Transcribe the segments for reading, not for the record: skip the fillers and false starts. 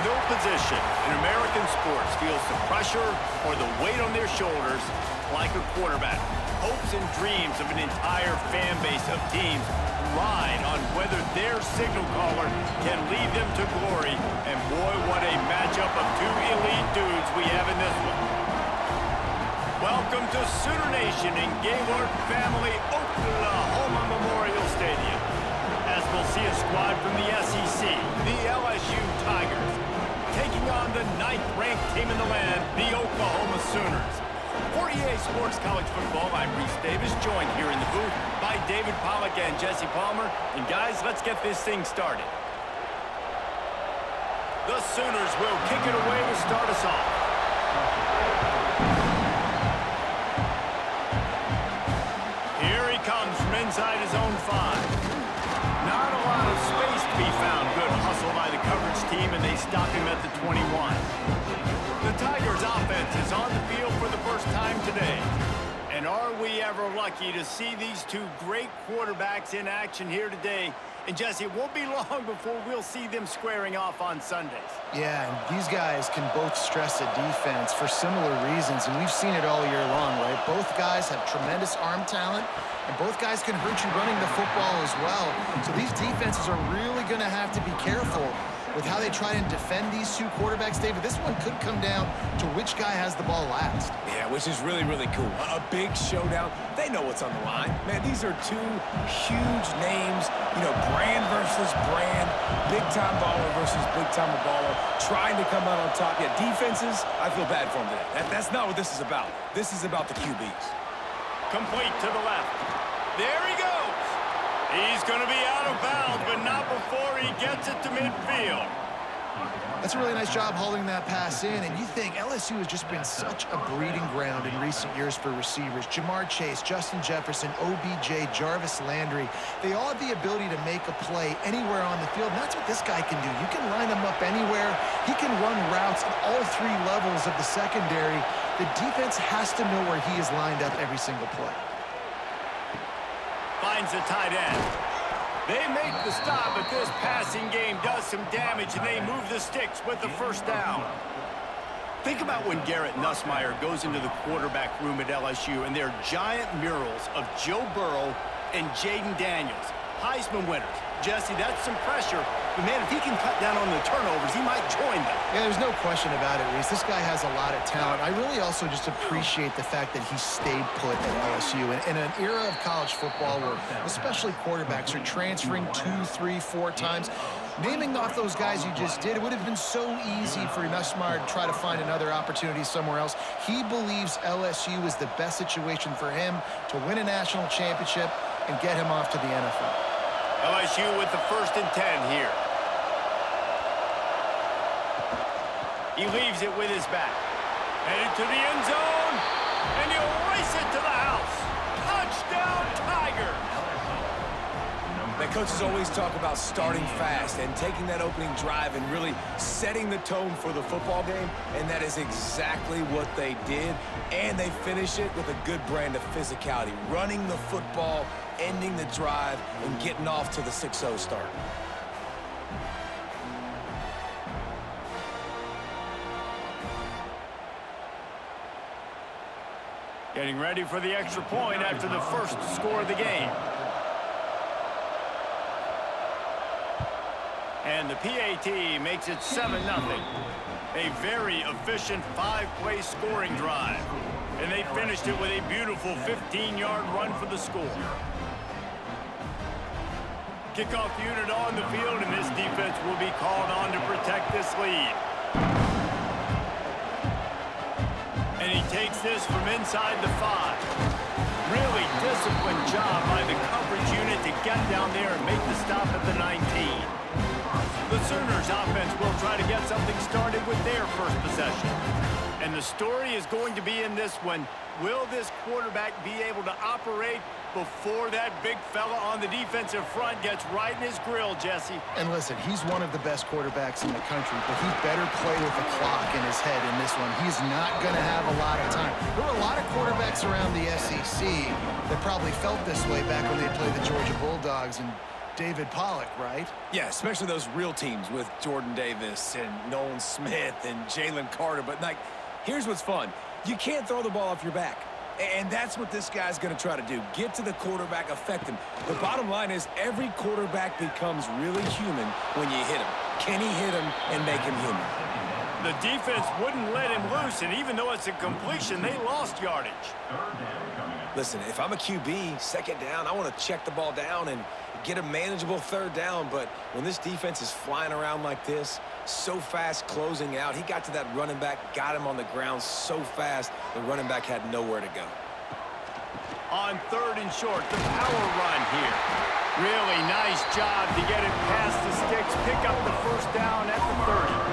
No position in American sports feels the pressure or the weight on their shoulders like a quarterback. Hopes and dreams of an entire fan base of teams ride on whether their signal caller can lead them to glory. And boy, what a matchup of two elite dudes we have in this one. Welcome to Sooner Nation in Gaylord Family Oklahoma Memorial Stadium, as we'll see a squad from the SEC, the LSU Tigers, taking on the 9th-ranked team in the land, the Oklahoma Sooners. For EA Sports College Football, I'm Reese Davis, joined here in the booth by David Pollack and Jesse Palmer. And guys, let's get this thing started. The Sooners will kick it away to start us off. Here he comes from inside his own 5. Not a lot of space to be found. Good hustle by the coverage team, and they stop him at the 21. The Tigers' offense is on the field for the first time today. And are we ever lucky to see these two great quarterbacks in action here today? And Jesse, it won't be long before we'll see them squaring off on Sundays. Yeah, and these guys can both stress a defense for similar reasons, and we've seen it all year long, right? Both guys have tremendous arm talent, and both guys can hurt you running the football as well. So these defenses are really going to have to be careful with how they try and defend these two quarterbacks, David. This one could come down to which guy has the ball last. Yeah, which is really, really cool. A big showdown. They know what's on the line. Man, these are two huge names, you know, brand versus brand, big-time baller versus big-time baller, trying to come out on top. Yeah, defenses, I feel bad for them today. That's not what this is about. This is about the QBs. Complete to the left. There he goes. He's going to be out of bounds, but not before he gets it to midfield. That's a really nice job holding that pass in, and you think LSU has just been such a breeding ground in recent years for receivers. Jamar Chase, Justin Jefferson, OBJ, Jarvis Landry, they all have the ability to make a play anywhere on the field, and that's what this guy can do. You can line him up anywhere. He can run routes at all 3 levels of the secondary. The defense has to know where he is lined up every single play. Finds the tight end. They make the stop, but this passing game does some damage, and they move the Stix with the first down. Think about when Garrett Nussmeier goes into the quarterback room at LSU, and there are giant murals of Joe Burrow and Jaden Daniels, Heisman winners. Jesse, that's some pressure, but man, if he can cut down on the turnovers, he might join them. Yeah, there's no question about it, Reese. This guy has a lot of talent. I really also just appreciate the fact that he stayed put at LSU. In an era of college football where especially quarterbacks are transferring 2, 3, 4 times, naming off those guys you just did, it would have been so easy for Nussmeier to try to find another opportunity somewhere else. He believes LSU is the best situation for him to win a national championship and get him off to the NFL. LSU with the 1st and 10 here. He leaves it with his back. Headed to the end zone, and he'll race it to the house. Touchdown, Tiger! The coaches always talk about starting fast and taking that opening drive and really setting the tone for the football game, and that is exactly what they did, and they finish it with a good brand of physicality, running the football, ending the drive, and getting off to the 6-0 start. Getting ready for the extra point after the first score of the game. And the PAT makes it 7-0. A very efficient 5-play scoring drive. And they finished it with a beautiful 15-yard run for the score. Kickoff unit on the field, and this defense will be called on to protect this lead. And he takes this from inside the 5. Really disciplined job by the coverage unit to get down there and make the stop at the 19. The Sooners offense will try to get something started with their first possession. And the story is going to be in this one. Will this quarterback be able to operate before that big fella on the defensive front gets right in his grill, Jesse? And listen, he's one of the best quarterbacks in the country, but he better play with the clock in his head in this one. He's not going to have a lot of time. There were a lot of quarterbacks around the SEC that probably felt this way back when they played the Georgia Bulldogs, and David Pollock, right? Yeah, especially those real teams with Jordan Davis and Nolan Smith and Jalen Carter. But, like, here's what's fun. You can't throw the ball off your back. And that's what this guy's going to try to do. Get to the quarterback, affect him. The bottom line is every quarterback becomes really human when you hit him. Can he hit him and make him human? The defense wouldn't let him loose, and even though it's a completion, they lost yardage. Listen, if I'm a QB, second down, I want to check the ball down and get a manageable third down. But when this defense is flying around like this, so fast closing out, he got to that running back, got him on the ground so fast, the running back had nowhere to go. On 3rd and short, the power run here. Really nice job to get it past the Stix, pick up the first down at the 30.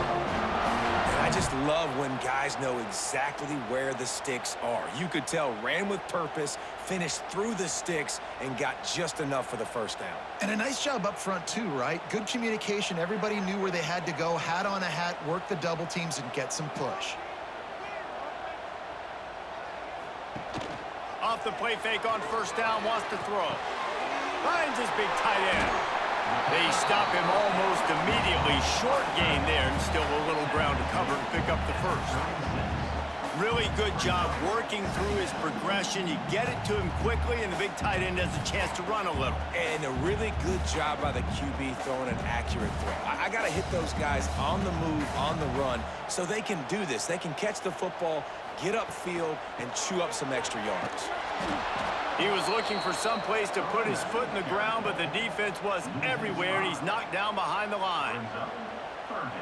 I just love when guys know exactly where the sticks are. You could tell ran with purpose, finished through the sticks, and got just enough for the first down. And a nice job up front too, right? Good communication. Everybody knew where they had to go, hat on a hat, work the double teams, and get some push. Off the play fake on first down, wants to throw. Finds his big tight end. They stop him almost immediately. Short gain there, and still a little ground to cover to pick up the first. Really good job working through his progression. You get it to him quickly, and the big tight end has a chance to run a little. And a really good job by the QB throwing an accurate throw. I got to hit those guys on the move, on the run, so they can do this. They can catch the football, get upfield, and chew up some extra yards. He was looking for some place to put his foot in the ground, but the defense was everywhere, and he's knocked down behind the line.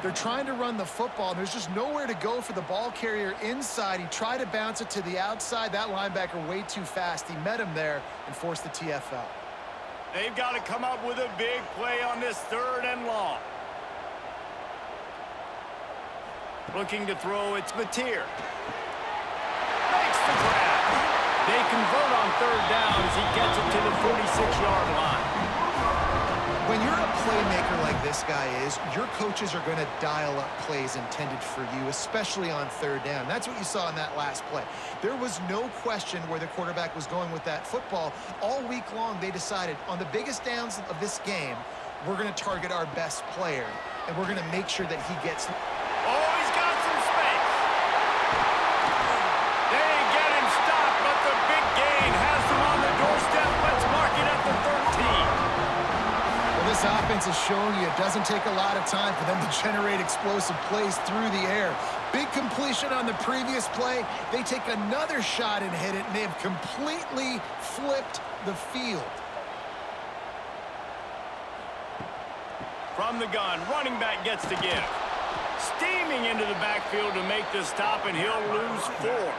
They're trying to run the football, and there's just nowhere to go for the ball carrier inside. He tried to bounce it to the outside. That linebacker way too fast. He met him there and forced the TFL. They've got to come up with a big play on this 3rd and long. Looking to throw, it's Mateer. Makes the grab. They convert on 3rd down as he gets it to the 46-yard line. When you're a playmaker like this guy is, your coaches are going to dial up plays intended for you, especially on 3rd down. That's what you saw in that last play. There was no question where the quarterback was going with that football. All week long, they decided on the biggest downs of this game, we're going to target our best player, and we're going to make sure that he gets... Oh, he's got some space. They get him stopped, but the big gain has him on the doorstep. Let's mark it at the 13. This offense is showing you it doesn't take a lot of time for them to generate explosive plays through the air. Big completion on the previous play. They take another shot and hit it, and they've completely flipped the field. From the gun, running back gets to give. Steaming into the backfield to make the stop, and he'll lose 4.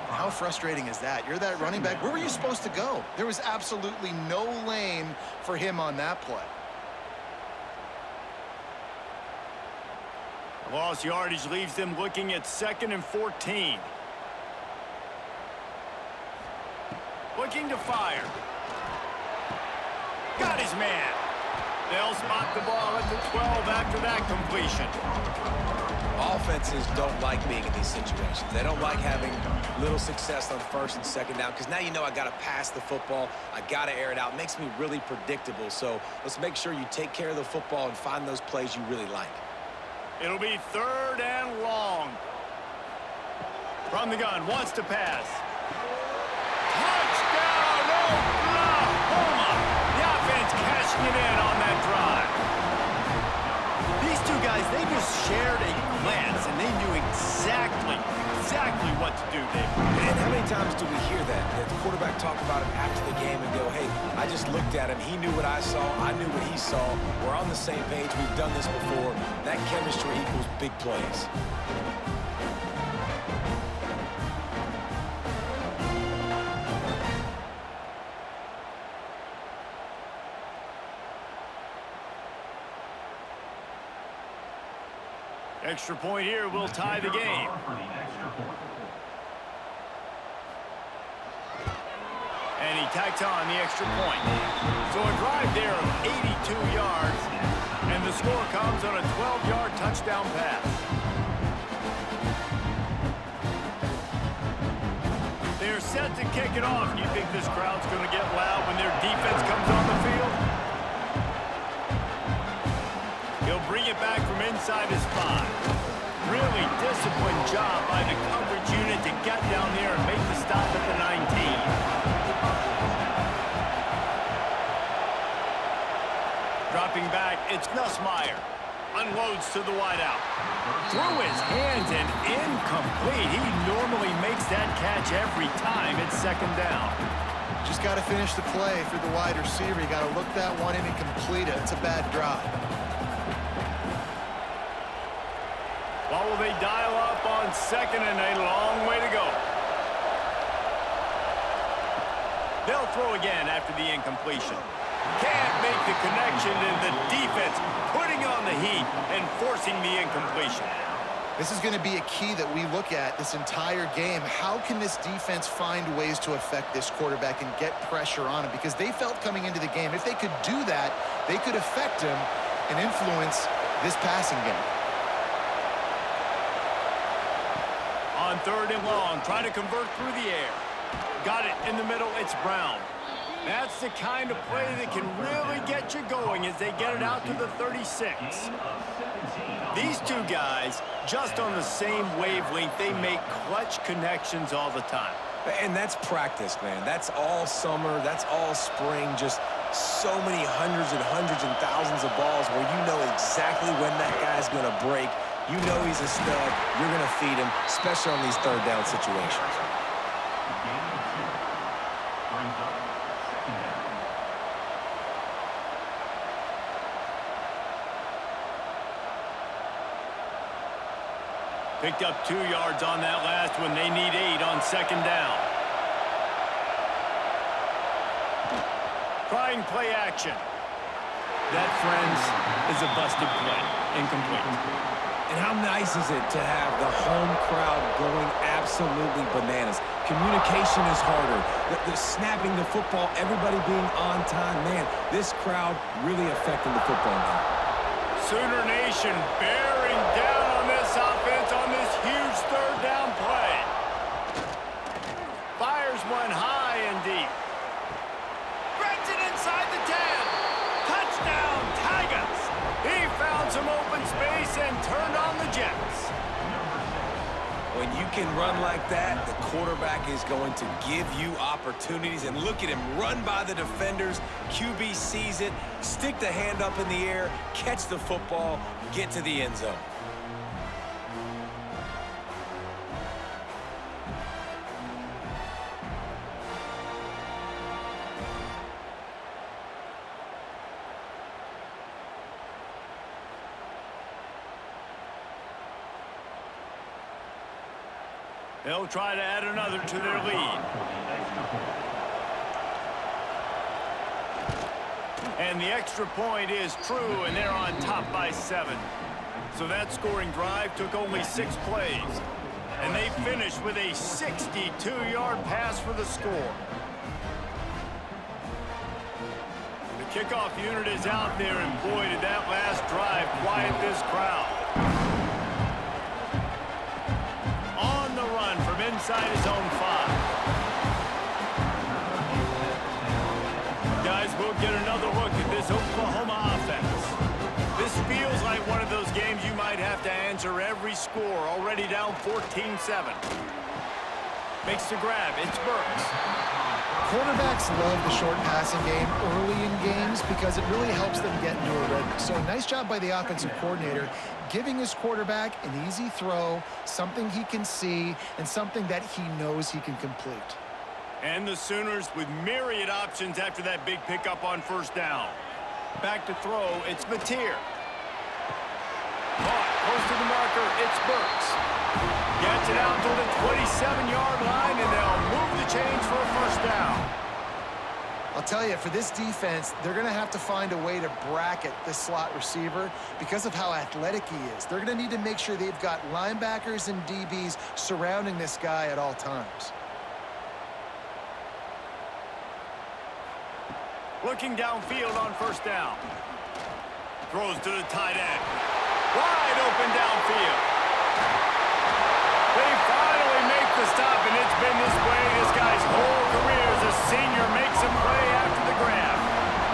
How frustrating is that? You're that running back. Where were you supposed to go? There was absolutely no lane for him on that play. Lost yardage leaves them looking at 2nd and 14. Looking to fire. Got his man. They'll spot the ball at the 12 after that completion. Offenses don't like being in these situations. They don't like having little success on 1st and 2nd down because now you know I got to pass the football. I got to air it out. It makes me really predictable. So let's make sure you take care of the football and find those plays you really like. It'll be 3rd and long. From the gun, wants to pass. Touchdown, Oklahoma! The offense cashing it in on that drive. These two guys, they just shared a glance, and they knew exactly what to do, Dave. And how many times do we hear that? That the quarterback talk about him after the game and go, hey, I just looked at him. He knew what I saw. I knew what he saw. We're on the same page. We've done this before. That chemistry equals big plays. Extra point here will tie the game. And he tacks on the extra point. So a drive there of 82 yards, and the score comes on a 12-yard touchdown pass. They're set to kick it off. Do you think this crowd's going to get loud when their defense comes on the field? bring it back from inside his 5. Really disciplined job by the coverage unit to get down there and make the stop at the 19. Dropping back, it's Nussmeier. Unloads to the wideout. Through his hands and incomplete. He normally makes that catch every time. It's second down. Just got to finish the play for the wide receiver. You got to look that one in and complete it. It's a bad drop. Well, will they dial up on second and a long way to go? They'll throw again after the incompletion. Can't make the connection, and the defense putting on the heat and forcing the incompletion. This is going to be a key that we look at this entire game. How can this defense find ways to affect this quarterback and get pressure on him? Because they felt coming into the game, if they could do that, they could affect him and influence this passing game. On third and long, trying to convert through the air. Got it in the middle, it's Brown. That's the kind of play that can really get you going as they get it out to the 36. These two guys, just on the same wavelength, they make clutch connections all the time. And that's practice, man. That's all summer. That's all spring. Just so many hundreds and thousands of balls where you know exactly when that guy's going to break. You know he's a stud. You're going to feed him, especially on these third down situations. Picked up 2 yards on that last one. They need 8 on second down. Trying play action. That, friends, is a busted play. Incomplete. And how nice is it to have the home crowd going absolutely bananas? Communication is harder. The snapping the football, everybody being on time. Man, this crowd really affecting the football game. Sooner Nation bearing down on this offense on this huge third down play. Fires one high and deep. Threads it inside the 10. Touchdown, Tigers. He found some open space and turned on the Jets. When you can run like that, the quarterback is going to give you opportunities. And look at him run by the defenders. QB sees it, stick the hand up in the air, catch the football, get to the end zone. They'll try to add another to their lead. And the extra point is true, and they're on top by 7. So that scoring drive took only 6 plays. And they finished with a 62-yard pass for the score. The kickoff unit is out there, and boy, did that last drive quiet this crowd. On the run from inside his own 5. Guys, we'll get another look at this Oklahoma offense. This feels like one of those games you might have to answer every score, already down 14-7. Makes the grab, it's Burks. Quarterbacks love the short passing game early in games because it really helps them get into a rhythm. So nice job by the offensive coordinator giving his quarterback an easy throw, something he can see, and something that he knows he can complete. And the Sooners with myriad options after that big pickup on first down. Back to throw, it's Mateer. Caught, close to the marker, it's Burks. Gets it out to the 27-yard line, and they'll move the chains for a first down. I'll tell you, for this defense, they're going to have to find a way to bracket this slot receiver because of how athletic he is. They're going to need to make sure they've got linebackers and DBs surrounding this guy at all times. Looking downfield on first down. Throws to the tight end. Wide open downfield. They finally make the stop, and it's been this way this guy's whole career as a senior. Makes a play after the grab.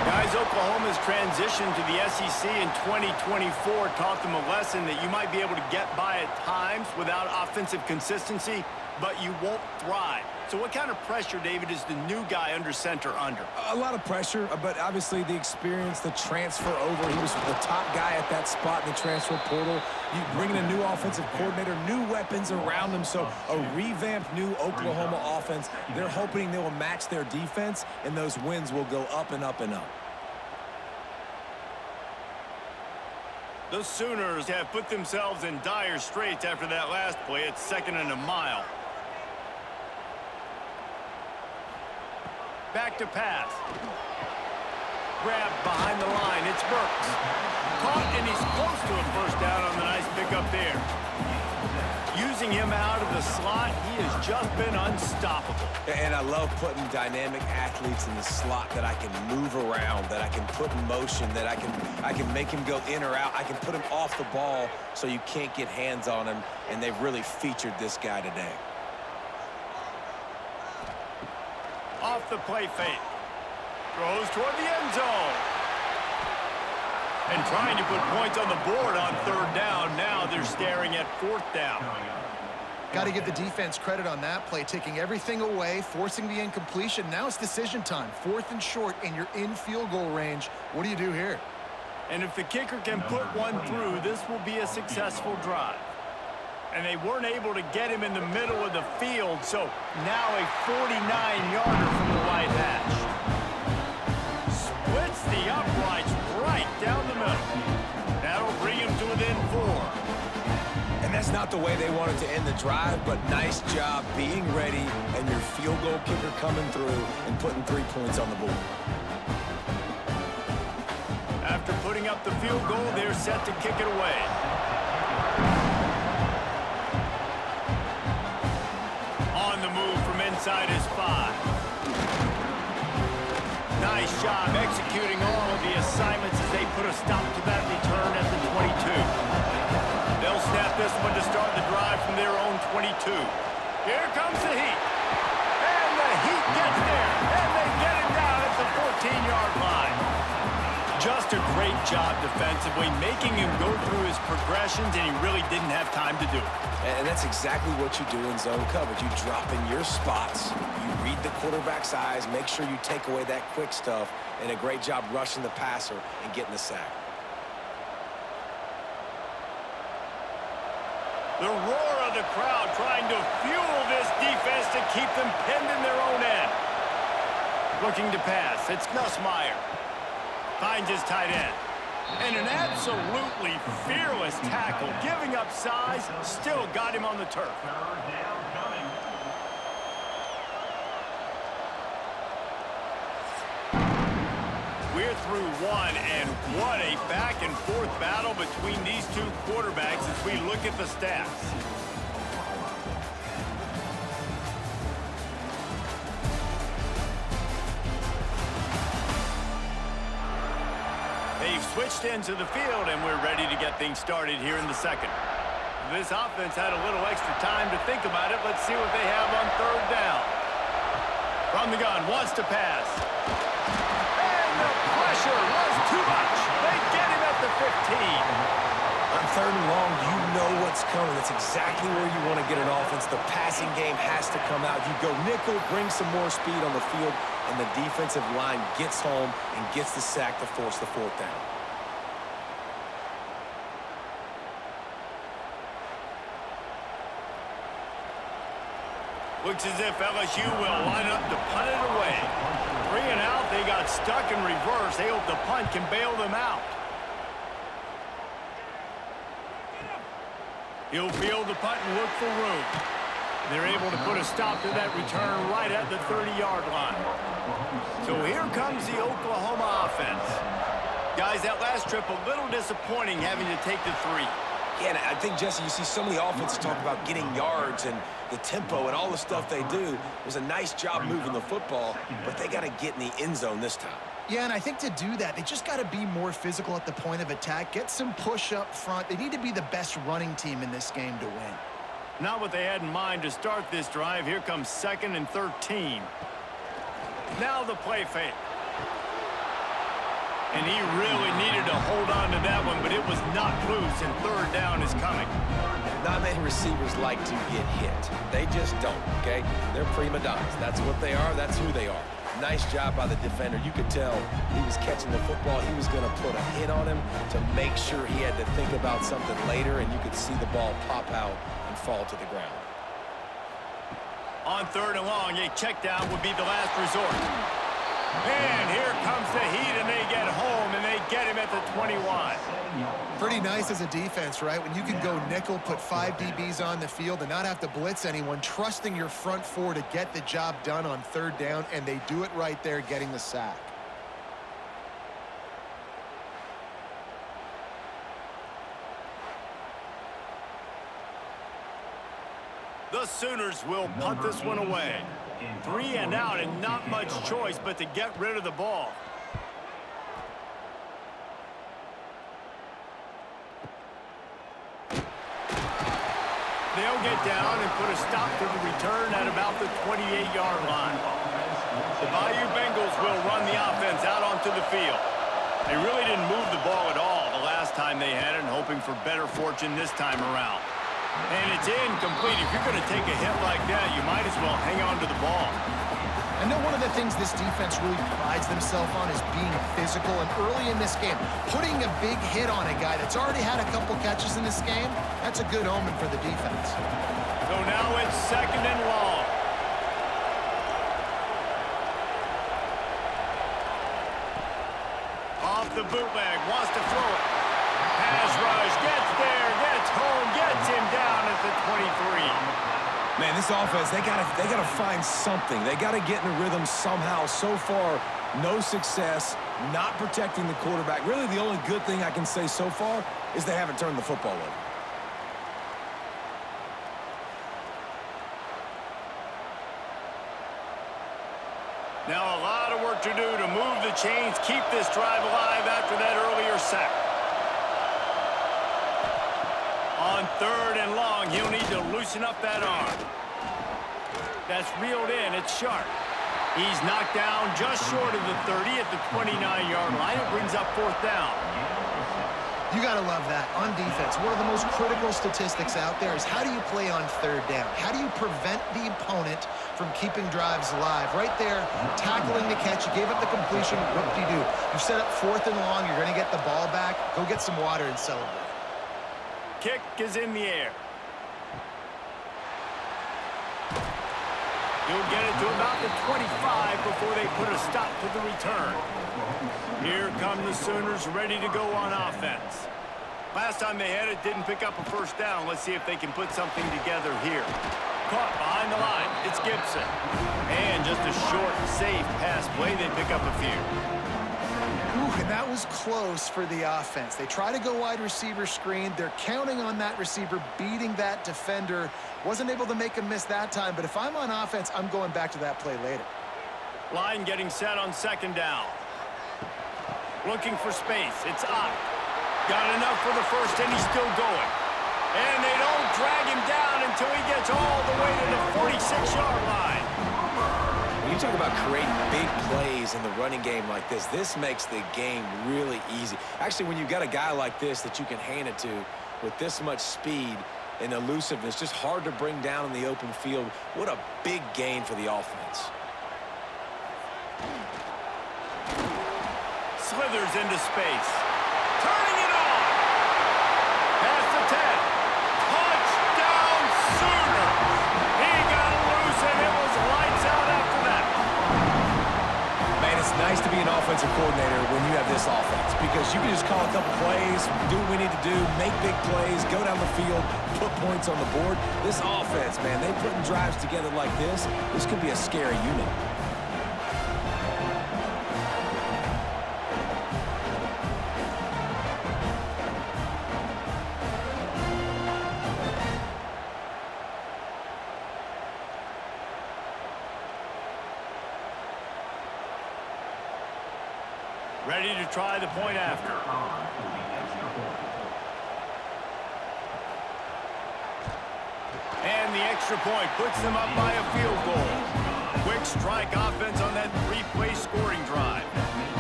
Guys, Oklahoma's transition to the SEC in 2024 taught them a lesson that you might be able to get by at times without offensive consistency, but you won't thrive. So what kind of pressure, David, is the new guy under center under? A lot of pressure, but obviously the experience, the transfer over. He was the top guy at that spot in the transfer portal. You bring in a new offensive coordinator, new weapons around him, so a revamped new Oklahoma offense. They're hoping they will match their defense, and those wins will go up and up and up. The Sooners have put themselves in dire straits after that last play. It's 2nd and a mile. Back to pass. Grabbed behind the line. It's Burks. Caught, and he's close to a first down on the nice pickup there. Using him out of the slot, he has just been unstoppable. And I love putting dynamic athletes in the slot that I can move around, that I can put in motion, that I can make him go in or out. I can put him off the ball so you can't get hands on him, and they've really featured this guy today. Off the play fake. Throws toward the end zone. And trying to put points on the board on 3rd down. Now they're staring at 4th down. Got to give the defense credit on that play, taking everything away, forcing the incompletion. Now it's decision time. 4th and short, and you're in field goal range. What do you do here? And if the kicker can put one through, this will be a successful drive. And they weren't able to get him in the middle of the field, so now a 49-yarder from the white hash. Splits the uprights right down the middle. That'll bring him to within 4. And that's not the way they wanted to end the drive, but nice job being ready and your field goal kicker coming through and putting 3 points on the board. After putting up the field goal, they're set to kick it away. On the move from inside his 5. Nice job executing all of the assignments as they put a stop to that return at the 22. They'll snap this one to start the drive from their own 22. Here comes the Heat. And the Heat gets there. And they get him down at the 14-yard line. Just a great job defensively, making him go through his progressions, and he really didn't have time to do it. And that's exactly what you do in zone coverage. You drop in your spots, you read the quarterback's eyes, make sure you take away that quick stuff, and a great job rushing the passer and getting the sack. The roar of the crowd trying to fuel this defense to keep them pinned in their own end. Looking to pass, it's Nussmeier. Finds his tight end. And an absolutely fearless tackle, giving up size, still got him on the turf. We're through one, and what a back-and-forth battle between these two quarterbacks as we look at the stats. They've switched into the field, and we're ready to get things started here in the second. This offense had a little extra time to think about it. Let's see what they have on 3rd down. From the gun, wants to pass. And the pressure was too much. They get him at the 15. On 3rd and long, you know what's coming. That's exactly where you want to get an offense. The passing game has to come out. You go nickel, bring some more speed on the field, and the defensive line gets home and gets the sack to force the 4th down. Looks as if LSU will line up to punt it away. 3 and out, they got stuck in reverse. They hope the punt can bail them out. He'll field the punt and look for room. They're able to put a stop to that return right at the 30-yard line. So here comes the Oklahoma offense. Guys, that last trip a little disappointing having to take the 3. Yeah, and I think, Jesse, you see so many offenses talk about getting yards and the tempo and all the stuff they do. It was a nice job moving the football, but they got to get in the end zone this time. Yeah, and I think to do that, they just got to be more physical at the point of attack, get some push up front. They need to be the best running team in this game to win. Not what they had in mind to start this drive. Here comes 2nd and 13. Now the play fake. And he really needed to hold on to that one, but it was not loose, and third down is coming. Not many receivers like to get hit. They just don't, okay? They're prima donnas. That's what they are. That's who they are. Nice job by the defender. You could tell he was catching the football. He was going to put a hit on him to make sure he had to think about something later, and you could see the ball pop out and fall to the ground. On third and long, a check down would be the last resort. And here comes the heat, and they get home, and they get him at the 21. Pretty nice as a defense, right? When you can go nickel, put 5 DBs on the field and not have to blitz anyone, trusting your front four to get the job done on third down, and they do it right there, getting the sack. The Sooners will punt this one away. 3 and out, and not much choice but to get rid of the ball. They'll get down and put a stop to the return at about the 28-yard line. The Bayou Bengals will run the offense out onto the field. They really didn't move the ball at all the last time they had it, and hoping for better fortune this time around. And it's incomplete. If you're going to take a hit like that, you might as well hang on to the ball. I know one of the things this defense really prides themselves on is being physical, and early in this game, putting a big hit on a guy that's already had a couple catches in this game, that's a good omen for the defense. So now it's second and long. Off the bootleg, wants to throw it. Pass rush, gets there, gets home, gets him down at the 23. Man, this offense, they gotta find something. They gotta get in a rhythm somehow. So far, no success, not protecting the quarterback. Really, the only good thing I can say so far is they haven't turned the football over. Now a lot of work to do to move the chains, keep this drive alive after that earlier sack. On third and long, he'll need to loosen up that arm. That's reeled in. It's sharp. He's knocked down just short of the 30 at the 29-yard line. It brings up fourth down. You got to love that. On defense, one of the most critical statistics out there is how do you play on third down? How do you prevent the opponent from keeping drives alive? Right there, tackling the catch. You gave up the completion. What do? You set up fourth and long. You're going to get the ball back. Go get some water and celebrate. Kick is in the air. He'll get it to about the 25 before they put a stop to the return. Here come the Sooners ready to go on offense. Last time they had it, didn't pick up a first down. Let's see if they can put something together here. Caught behind the line. It's Gibson. And just a short, safe pass play. They pick up a few. Ooh, and that was close for the offense. They try to go wide receiver screen. They're counting on that receiver beating that defender. Wasn't able to make a miss that time, but if I'm on offense, I'm going back to that play later. Line getting set on second down. Looking for space. It's up. Got enough for the first, and he's still going. And they don't drag him down until he gets all the way to the 46-yard line. When you talk about creating big plays in the running game like this makes the game really easy. Actually, when you've got a guy like this that you can hand it to with this much speed and elusiveness, just hard to bring down in the open field. What a big gain for the offense. Slithers into space. Turning it on. Past the 10. Touchdown Sooners. He got loose and it was lights out after that. Man, it's nice to be an offensive coordinator when you have this offense because you can just call a couple plays, do what we need to do, make big plays, go down the field, put points on the board. This offense, man, they putting drives together like this could be a scary unit. Ready to try the point after. And the extra point puts them up by a field goal. Quick strike offense on that three-play scoring drive.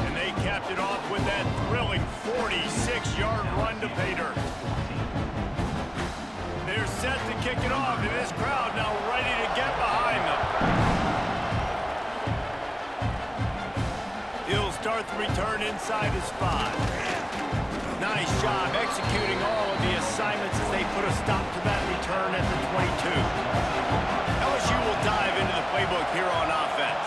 And they capped it it off with that thrilling 46-yard run to pay dirt. They're set to kick it off, and this crowd now ready to get behind them. He'll start the return inside his 5. Nice job executing all of the assignments as they put a stop to that return at the 22. LSU will dive into the playbook here on offense.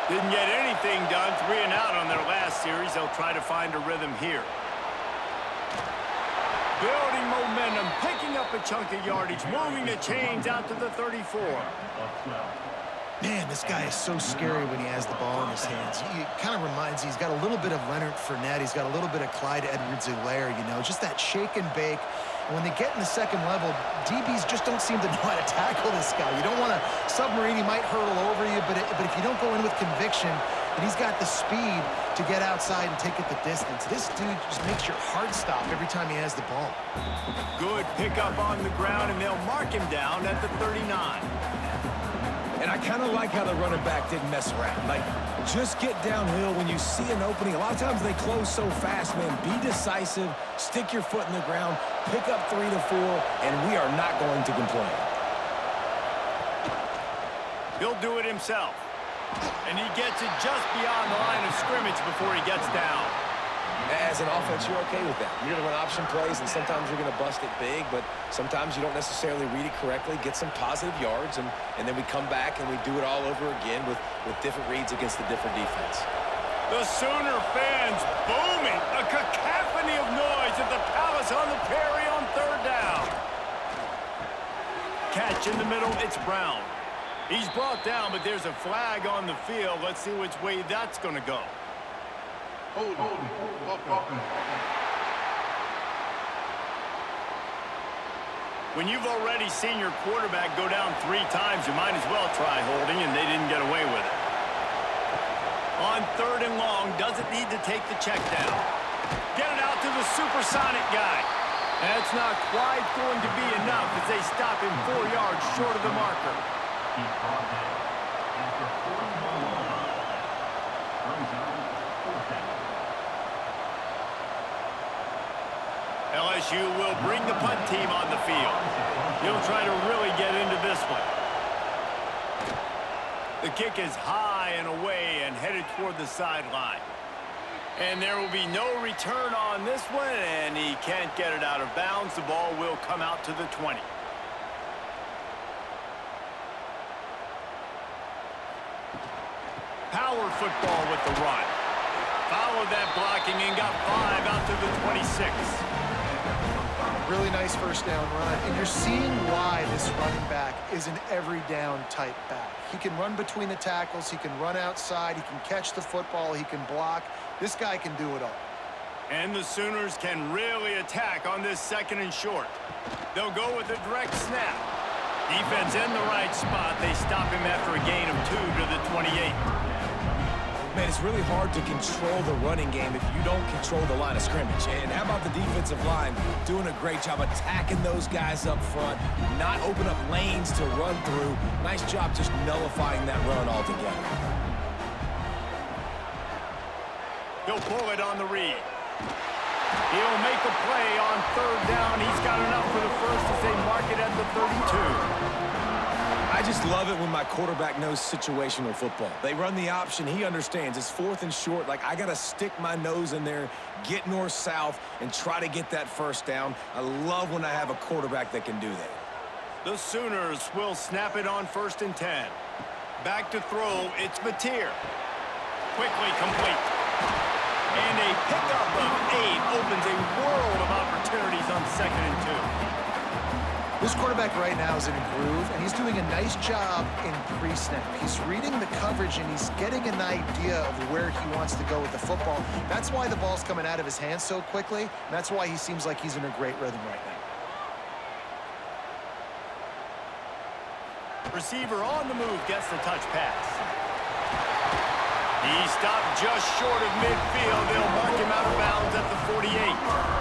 Didn't get anything done, 3 and out on their last series. They'll try to find a rhythm here. Building momentum, picking up a chunk of yardage, moving the chains out to the 34. Man, this guy is so scary when he has the ball in his hands. He kind of reminds me, he's got a little bit of Leonard Fournette. He's got a little bit of Clyde Edwards-Helaire, you know, just that shake and bake. And when they get in the second level, DBs just don't seem to know how to tackle this guy. You don't want to submarine. He might hurtle over you, but if you don't go in with conviction, and he's got the speed to get outside and take it the distance. This dude just makes your heart stop every time he has the ball. Good pickup on the ground, and they'll mark him down at the 39. And I kind of like how the running back didn't mess around. Like, just get downhill when you see an opening. A lot of times they close so fast, man. Be decisive, stick your foot in the ground, pick up 3 to 4, and we are not going to complain. He'll do it himself. And he gets it just beyond the line of scrimmage before he gets down. As an offense, you're okay with that. You're going to run option plays, and sometimes you're going to bust it big, but sometimes you don't necessarily read it correctly, get some positive yards, and then we come back and we do it all over again with different reads against the different defense. The Sooner fans booming. A cacophony of noise at the Palace on the Prairie on 3rd down. Catch in the middle, it's Brown. He's brought down, but there's a flag on the field. Let's see which way that's going to go. When you've already seen your quarterback go down 3 times, you might as well try holding, and they didn't get away with it. On 3rd and long, doesn't need to take the check down. Get it out to the supersonic guy. That's not quite going to be enough as they stop him 4 yards short of the marker. LSU will bring the punt team on the field. He'll try to really get into this one. The kick is high and away and headed toward the sideline. And there will be no return on this one, and he can't get it out of bounds. The ball will come out to the 20. Power football with the run. Followed that blocking and got 5 out to the 26. Really nice first down run, and you're seeing why this running back is an every down type back. He can run between the tackles, he can run outside, he can catch the football, he can block. This guy can do it all. And the Sooners can really attack on this 2nd and short. They'll go with a direct snap. Defense in the right spot. They stop him after a gain of 2 to the 28. Man, it's really hard to control the running game if you don't control the line of scrimmage. And how about the defensive line doing a great job attacking those guys up front, not open up lanes to run through. Nice job just nullifying that run altogether. He'll pull it on the read. He'll make a play on 3rd down. He's got enough for the first as they mark it at the 32. I just love it when my quarterback knows situational football. They run the option. He understands. It's 4th and short. Like, I got to stick my nose in there, get north-south, and try to get that first down. I love when I have a quarterback that can do that. The Sooners will snap it on 1st and 10. Back to throw. It's Mateer. Quickly complete. And a pickup of 8 opens a world of opportunities on 2nd and 2. This quarterback right now is in a groove, and he's doing a nice job in pre-snap. He's reading the coverage, and he's getting an idea of where he wants to go with the football. That's why the ball's coming out of his hands so quickly, and that's why he seems like he's in a great rhythm right now. Receiver on the move gets the touch pass. He stopped just short of midfield. They'll mark him out of bounds at the 48.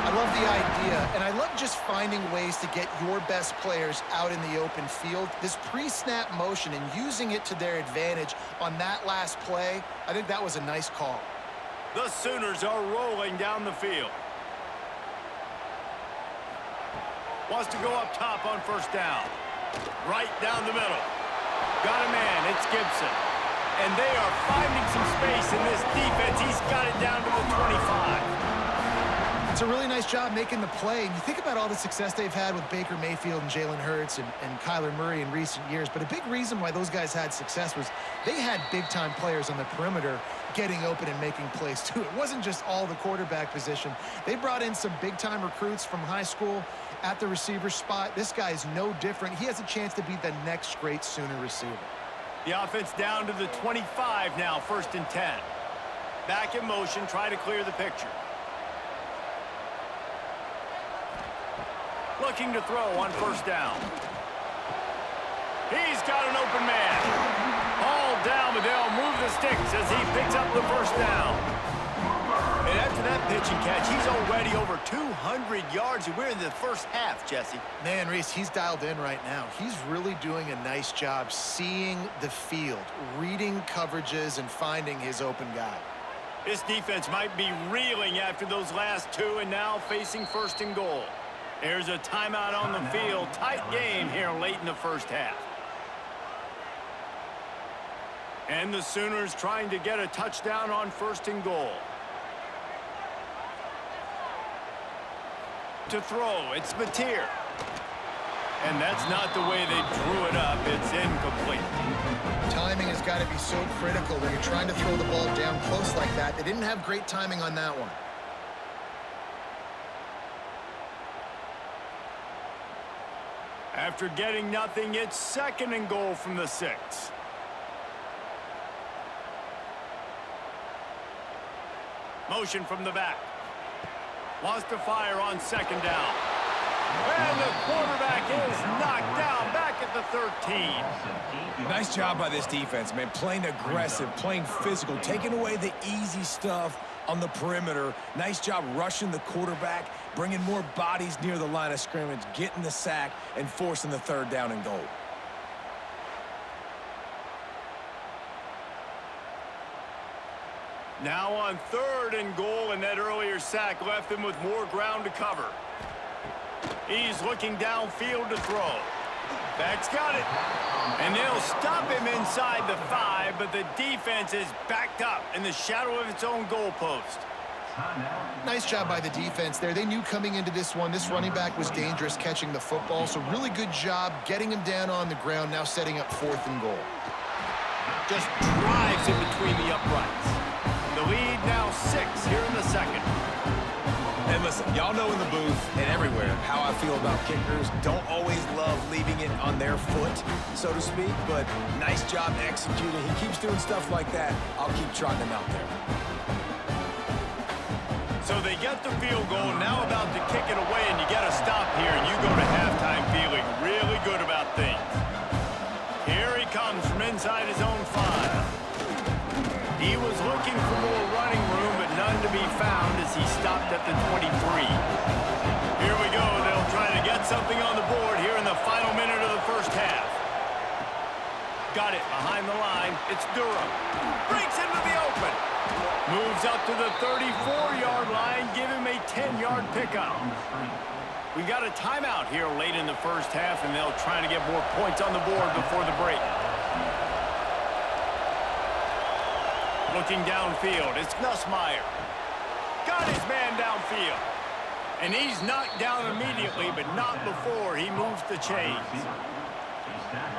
I love the idea, and I love just finding ways to get your best players out in the open field. This pre-snap motion and using it to their advantage on that last play, I think that was a nice call. The Sooners are rolling down the field. Wants to go up top on first down. Right down the middle. Got a man. It's Gibson. And they are finding some space in this defense. He's got it down to the 25. It's a really nice job making the play. And you think about all the success they've had with Baker Mayfield and Jalen Hurts and Kyler Murray in recent years. But a big reason why those guys had success was they had big-time players on the perimeter getting open and making plays, too. It wasn't just all the quarterback position. They brought in some big-time recruits from high school at the receiver spot. This guy's no different. He has a chance to be the next great Sooner receiver. The offense down to the 25 now, 1st and 10. Back in motion, try to clear the picture. Looking to throw on first down. He's got an open man. All down, but they'll move the sticks as he picks up the first down. And after that pitch and catch, he's already over 200 yards. We're in the first half, Jesse. Man, Reese, he's dialed in right now. He's really doing a nice job seeing the field, reading coverages, and finding his open guy. This defense might be reeling after those last two and now facing 1st and goal. There's a timeout on the field. Tight game here late in the first half. And the Sooners trying to get a touchdown on 1st and goal. To throw, it's Mateer. And that's not the way they drew it up. It's incomplete. Timing has got to be so critical when you're trying to throw the ball down close like that. They didn't have great timing on that one. After getting nothing, it's 2nd and goal from the 6. Motion from the back. Wants to fire on 2nd down. And the quarterback is knocked down back at the 13. Nice job by this defense, man. Playing aggressive, playing physical, taking away the easy stuff on the perimeter. Nice job rushing the quarterback, bringing more bodies near the line of scrimmage, getting the sack, and forcing the 3rd down and goal. Now on 3rd and goal, and that earlier sack left them with more ground to cover. He's looking downfield to throw. Back's got it. And they'll stop him inside the 5, but the defense is backed up in the shadow of its own goalpost. Nice job by the defense there. They knew coming into this one, this running back was dangerous catching the football, so really good job getting him down on the ground, now setting up 4th and goal. Just drives in between the uprights. The lead now 6 here in the 2nd. And listen, y'all know in the booth and everywhere how I feel about kickers. Don't always love leaving it on their foot, so to speak, but nice job executing. He keeps doing stuff like that. I'll keep trotting him out there. So they get the field goal, now about to kick it away, and you get a stop here, and you go to halftime feeling really good about things. Here he comes from inside his own 5. He was looking for more running room, but none to be found as he stopped at the 23. Here we go. They'll try to get something on the board here in the final minute of the first half. Got it behind the line. It's Durham. Breaks into the open. Moves up to the 34-yard line. Give him a 10-yard pickup. We got a timeout here late in the first half, and they'll try to get more points on the board before the break. Looking downfield, it's Nussmeier. Got his man downfield. And he's knocked down immediately, but not before he moves the chains.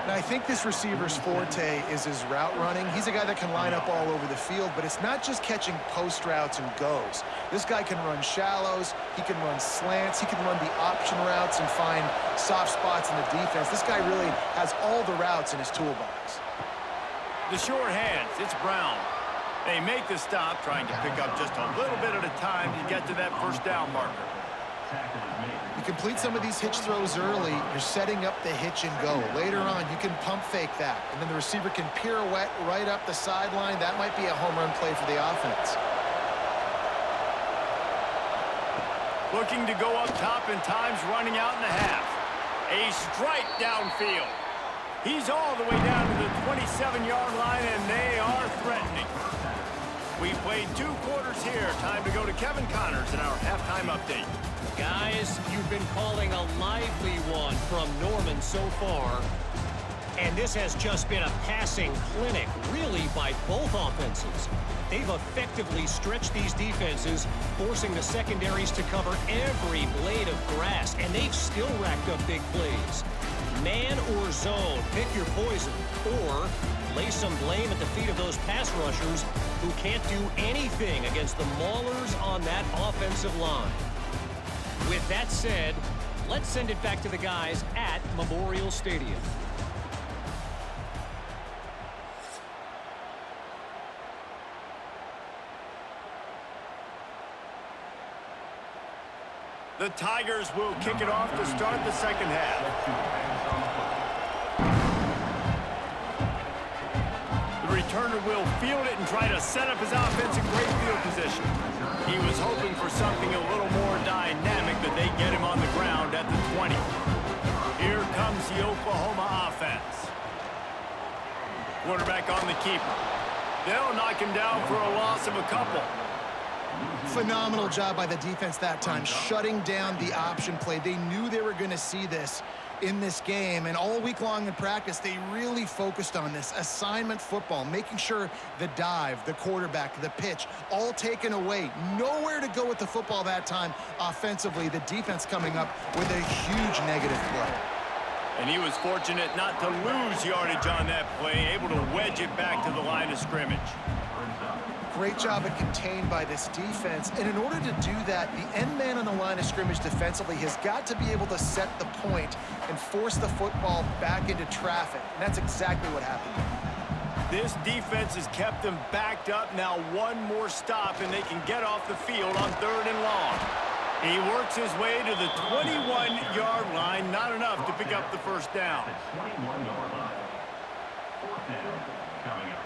And I think this receiver's forte is his route running. He's a guy that can line up all over the field, but it's not just catching post routes and goes. This guy can run shallows, he can run slants, he can run the option routes and find soft spots in the defense. This guy really has all the routes in his toolbox. The short hands, it's Brown. They make the stop, trying to pick up just a little bit at a time to get to that 1st down marker. You complete some of these hitch throws early, you're setting up the hitch and go. Later on, you can pump fake that, and then the receiver can pirouette right up the sideline. That might be a home run play for the offense. Looking to go up top, and time's running out in the half. A strike downfield. He's all the way down to the 27-yard line, and they are threatening. We played 2 quarters here. Time to go to Kevin Connors in our halftime update. Guys, you've been calling a lively one from Norman so far. And this has just been a passing clinic, really, by both offenses. They've effectively stretched these defenses, forcing the secondaries to cover every blade of grass, and they've still racked up big plays. Man or zone, pick your poison, or lay some blame at the feet of those pass rushers who can't do anything against the maulers on that offensive line. With that said, let's send it back to the guys at Memorial Stadium. The Tigers will kick it off to start the second half. The returner will field it and try to set up his offense in great field position. He was hoping for something a little more dynamic, but they get him on the ground at the 20. Here comes the Oklahoma offense. Quarterback on the keeper. They'll knock him down for a loss of a couple. Phenomenal job by the defense that time, shutting down the option play. They knew they were going to see this in this game, and all week long in practice, they really focused on this assignment football, making sure the dive, the quarterback, the pitch, all taken away. Nowhere to go with the football that time offensively. The defense coming up with a huge negative play. And he was fortunate not to lose yardage on that play, able to wedge it back to the line of scrimmage. Great job at contained by this defense, and in order to do that, the end man on the line of scrimmage defensively has got to be able to set the point and force the football back into traffic, and that's exactly what happened. This defense has kept them backed up. Now one more stop, and they can get off the field on 3rd and long. He works his way to the 21-yard line, not enough to pick up the first down. 21-yard line. 4th down coming up.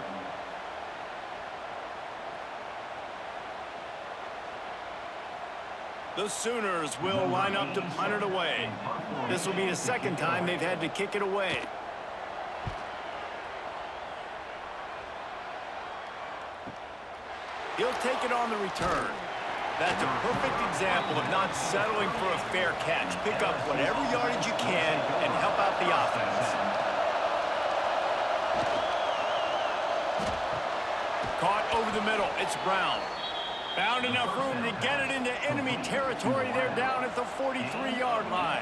The Sooners will line up to punt it away. This will be the second time they've had to kick it away. He'll take it on the return. That's a perfect example of not settling for a fair catch. Pick up whatever yardage you can and help out the offense. Caught over the middle. It's Brown. Found enough room to get it into enemy territory. They're down at the 43-yard line.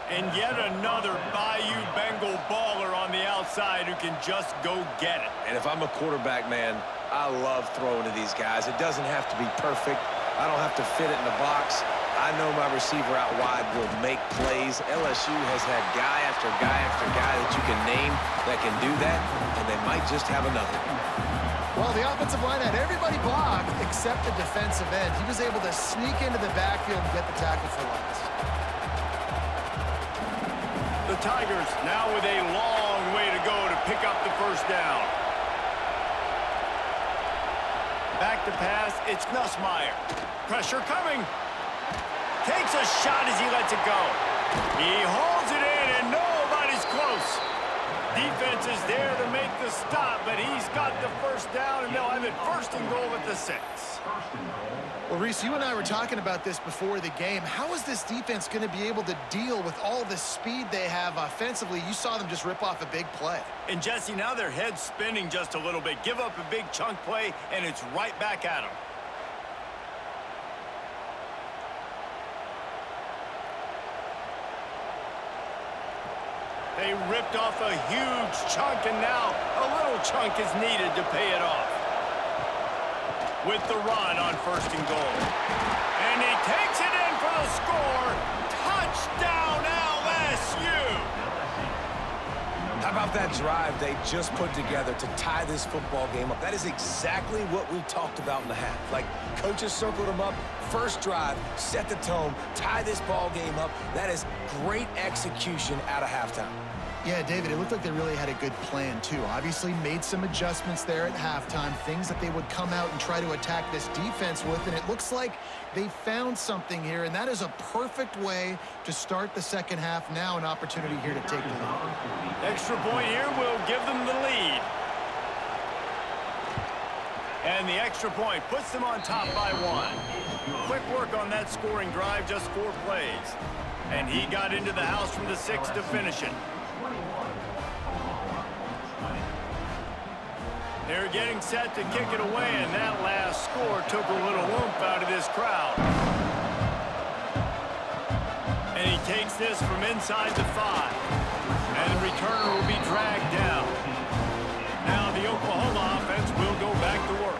And yet another Bayou Bengal baller on the outside who can just go get it. And if I'm a quarterback, man, I love throwing to these guys. It doesn't have to be perfect. I don't have to fit it in the box. I know my receiver out wide will make plays. LSU has had guy after guy after guy that you can name that can do that, and they might just have another. Well, the offensive line had everybody blocked except the defensive end. He was able to sneak into the backfield and get the tackle for loss. The Tigers now with a long way to go to pick up the first down. Back to pass, it's Nussmeier. Pressure coming. Takes a shot as he lets it go. He holds it in and nobody's close. Defense is there to make the stop, but he's got the first down, and they'll have it 1st and goal at the 6. Well, Reese, you and I were talking about this before the game. How is this defense going to be able to deal with all the speed they have offensively? You saw them just rip off a big play. And, Jesse, now their head's spinning just a little bit. Give up a big chunk play, and it's right back at them. They ripped off a huge chunk, and now a little chunk is needed to pay it off. With the run on 1st and goal. And he takes it in for the score. Touchdown, LSU! How about that drive they just put together to tie this football game up? That is exactly what we talked about in the half. Like, coaches circled them up, first drive, set the tone, tie this ball game up. That is great execution out of halftime. Yeah, David, it looked like they really had a good plan, too. Obviously made some adjustments there at halftime, things that they would come out and try to attack this defense with, and it looks like they found something here, and that is a perfect way to start the second half. Now an opportunity here to take the lead. Extra point here will give them the lead. And the extra point puts them on top by 1. Quick work on that scoring drive, just 4 plays. And he got into the house from the 6 to finish it. They're getting set to kick it away, and that last score took a little oomph out of this crowd. And he takes this from inside the 5. And the returner will be dragged down. Now the Oklahoma offense will go back to work.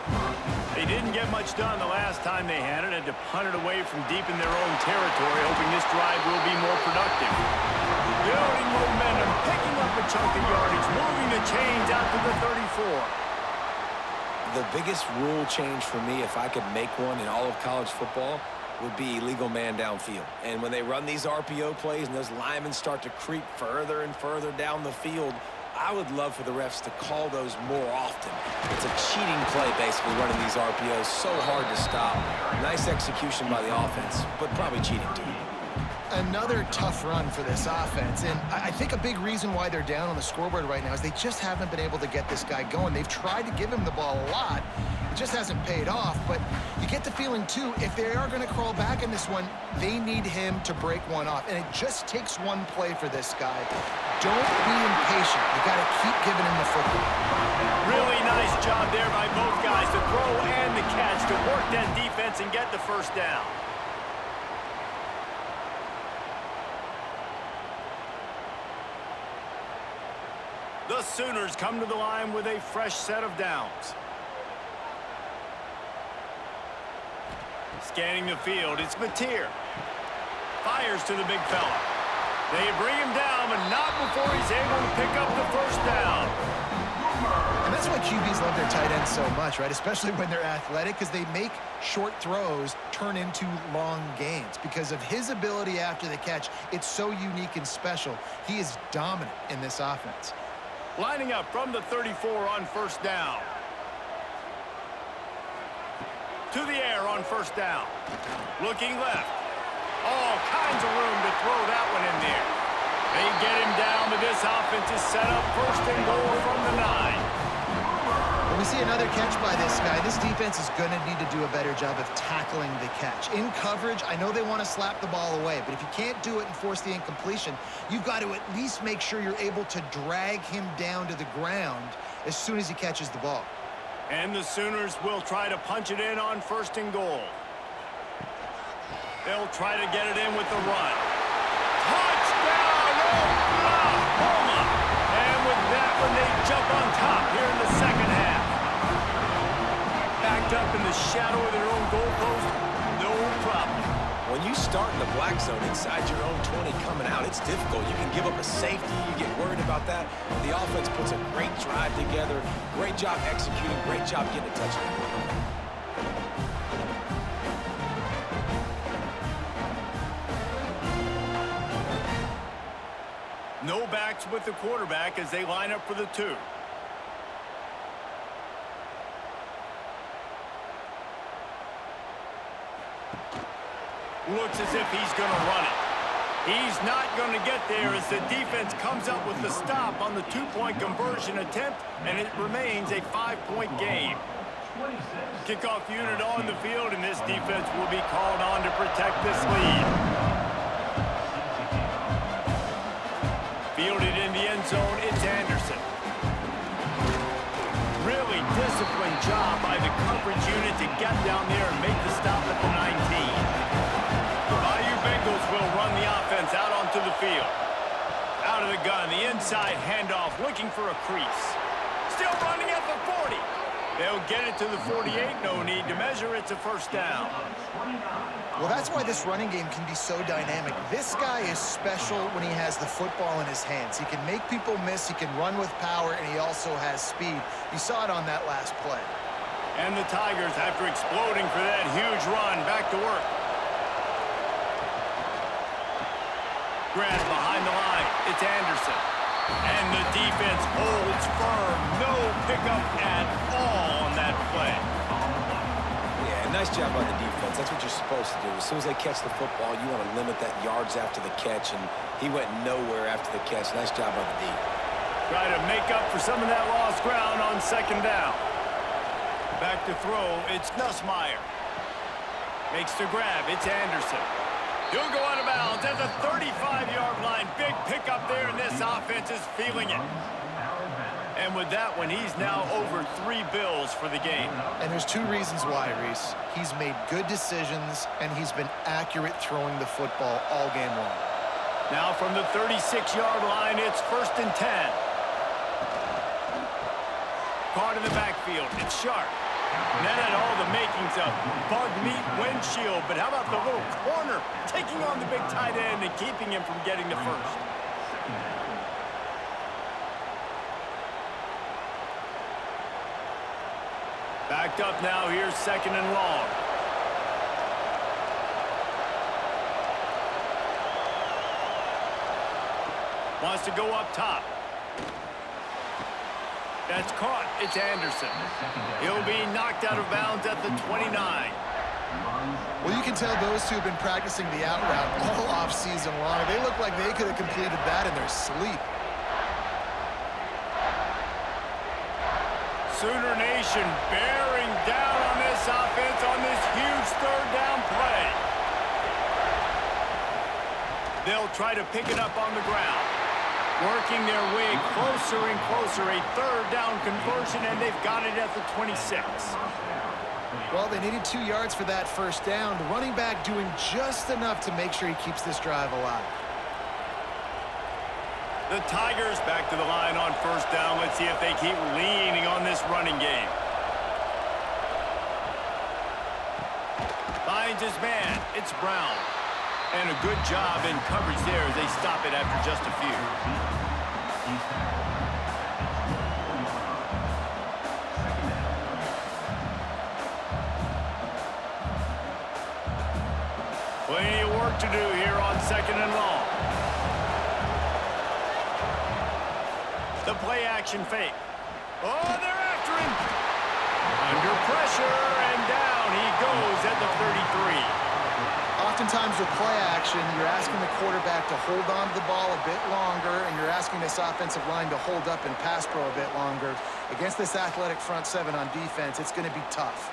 They didn't get much done the last time they had it punt it away from deep in their own territory, hoping this drive will be more productive. Building momentum, picking up a chunk of yardage, moving the chains out to the 34. The biggest rule change for me, if I could make one in all of college football, would be illegal man downfield. And when they run these RPO plays and those linemen start to creep further and further down the field, I would love for the refs to call those more often. It's a cheating play, basically, running these RPOs. So hard to stop. Nice execution by the offense, but probably cheating too. Another tough run for this offense, and I think a big reason why they're down on the scoreboard right now is they just haven't been able to get this guy going. They've tried to give him the ball a lot. It just hasn't paid off, but you get the feeling, too, if they are going to crawl back in this one, they need him to break one off, and it just takes one play for this guy. Don't be impatient. You got to keep giving him the football. Really nice job there by both guys, the throw and the catch, to work that defense and get the first down. The Sooners come to the line with a fresh set of downs. Scanning the field, it's Mateer. Fires to the big fella. They bring him down, but not before he's able to pick up the first down. And that's why QBs love their tight ends so much, right? Especially when they're athletic, because they make short throws turn into long gains. Because of his ability after the catch, it's so unique and special. He is dominant in this offense. Lining up from the 34 on first down. To the air on first down. Looking left. All kinds of room to throw that one in there. They get him down, but this offense is set up first and goal from the 9. When we see another catch by this guy, this defense is going to need to do a better job of tackling the catch. In coverage, I know they want to slap the ball away, but if you can't do it and force the incompletion, you've got to at least make sure you're able to drag him down to the ground as soon as he catches the ball. And the Sooners will try to punch it in on first and goal. They'll try to get it in with the run. Touchdown, Oklahoma! And with that one, they jump on top here in the second half. Backed up in the shadow of their own goalpost, no problem. When you start in the black zone inside your own 20 coming out, it's difficult. You can give up a safety. You get worried about that. The offense puts a great drive together. Great job executing. Great job getting a touchdown. No backs with the quarterback as they line up for the 2. Looks as if he's going to run it. He's not going to get there as the defense comes up with the stop on the 2-point conversion attempt, and it remains a 5-point game. Kickoff unit on the field, and this defense will be called on to protect this lead. Fielded in the end zone, it's Anderson. Really disciplined job by the coverage unit to get down there and make the stop at the 19. The Bayou Bengals will run the offense out onto the field. Out of the gun, the inside handoff, looking for a crease. Still running at the 40. They'll get it to the 48, no need to measure, it's a first down. Well, that's why this running game can be so dynamic. This guy is special when he has the football in his hands. He can make people miss, he can run with power, and he also has speed. You saw it on that last play. And the Tigers, after exploding for that huge run, back to work. Grant behind the line, it's Anderson. And the defense holds firm. No pickup at all on that play. Yeah, nice job by the defense. That's what you're supposed to do. As soon as they catch the football, you want to limit that yards after the catch, and he went nowhere after the catch. Nice job by the D. Try to make up for some of that lost ground on second down. Back to throw, it's Nussmeier. Makes the grab, it's Anderson. He'll go out of bounds at the 35-yard line. Big pickup there, and this offense is feeling it. And with that one, he's now over 3 bills for the game. And there's 2 reasons why, Reese. He's made good decisions, and he's been accurate throwing the football all game long. Now from the 36-yard line, it's 1st and 10. Caught in the backfield, it's Sharp. And that had all the makings of bug meat windshield, but how about the little corner taking on the big tight end and keeping him from getting the first? Backed up now, here's 2nd and long. Wants to go up top. That's caught. It's Anderson. He'll be knocked out of bounds at the 29. Well, you can tell those 2 have been practicing the out route all off-season long. They look like they could have completed that in their sleep. Sooner Nation bearing down on this offense on this huge 3rd down play. They'll try to pick it up on the ground. Working their way closer and closer, a 3rd down conversion, and they've got it at the 26. Well, they needed 2 yards for that 1st down. The running back doing just enough to make sure he keeps this drive alive. The Tigers back to the line on 1st down. Let's see if they keep leaning on this running game. Finds his man. It's Brown. And a good job in coverage there as they stop it after just a few. Plenty of work to do here on 2nd and long. The play action fake. Oh, they're after him. Under pressure, and down he goes at the 33. Oftentimes with play action, you're asking the quarterback to hold on to the ball a bit longer, and you're asking this offensive line to hold up and pass pro a bit longer. Against this athletic front 7 on defense, it's going to be tough.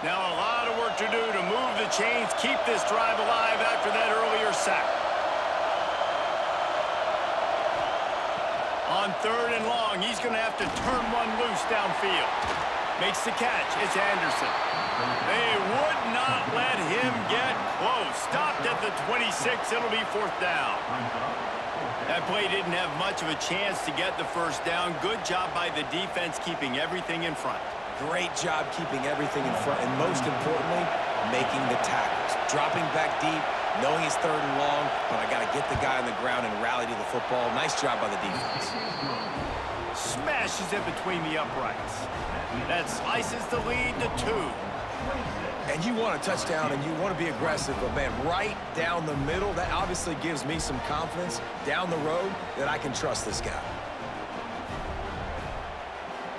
Now a lot of work to do to move the chains, keep this drive alive after that earlier sack. On 3rd and long, he's going to have to turn one loose downfield. Makes the catch. It's Anderson. They would not let him get close. Stopped at the 26. It'll be 4th down. That play didn't have much of a chance to get the 1st down. Good job by the defense keeping everything in front. Great job keeping everything in front, and most importantly, making the tackles. Dropping back deep, knowing it's 3rd and long, but I got to get the guy on the ground and rally to the football. Nice job by the defense. Smashes it between the uprights. That slices the lead to 2. And you want a touchdown, and you want to be aggressive, but, man, right down the middle, that obviously gives me some confidence down the road that I can trust this guy.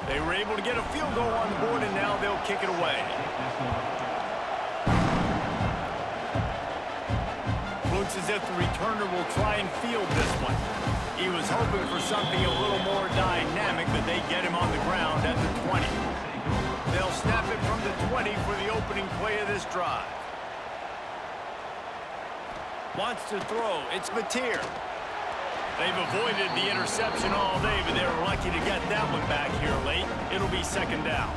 They were able to get a field goal on the board, and now they'll kick it away. Looks as if the returner will try and field this one. He was hoping for something a little more dynamic, but they get him on the ground at the 20. They'll snap it from the 20 for the opening play of this drive. Wants to throw. It's Mateer. They've avoided the interception all day, but they were lucky to get that one back here late. It'll be 2nd down.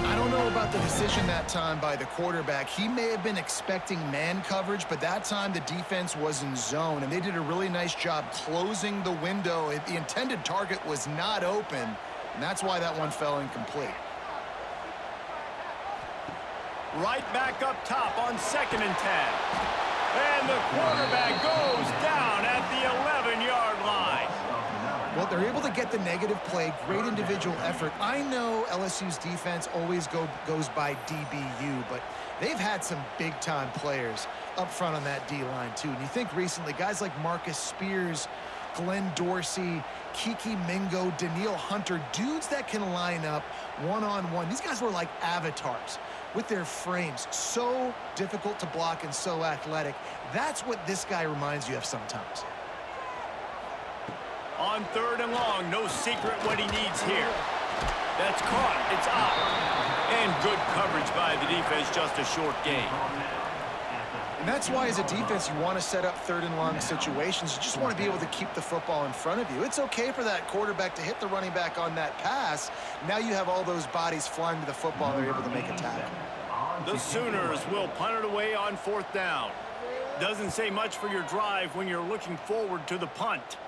I don't know about the decision that time by the quarterback. He may have been expecting man coverage, but that time the defense was in zone, and they did a really nice job closing the window. The intended target was not open, and that's why that one fell incomplete. Right back up top on 2nd and 10. And the quarterback goes down at the 11-yard line. Well, they're able to get the negative play, great individual effort. I know LSU's defense always goes by DBU, but they've had some big-time players up front on that D-line, too. And you think recently, guys like Marcus Spears, Glenn Dorsey, Kiki Mingo, Daniil Hunter, dudes that can line up one-on-one. These guys were like avatars with their frames. So difficult to block and so athletic. That's what this guy reminds you of sometimes. On 3rd and long, no secret what he needs here. That's caught. It's out. And good coverage by the defense, just a short gain. And that's why, as a defense, you want to set up 3rd and long situations. You just want to be able to keep the football in front of you. It's okay for that quarterback to hit the running back on that pass. Now you have all those bodies flying to the football, and they're able to make a tackle. The Sooners will punt it away on 4th down. Doesn't say much for your drive when you're looking forward to the punt.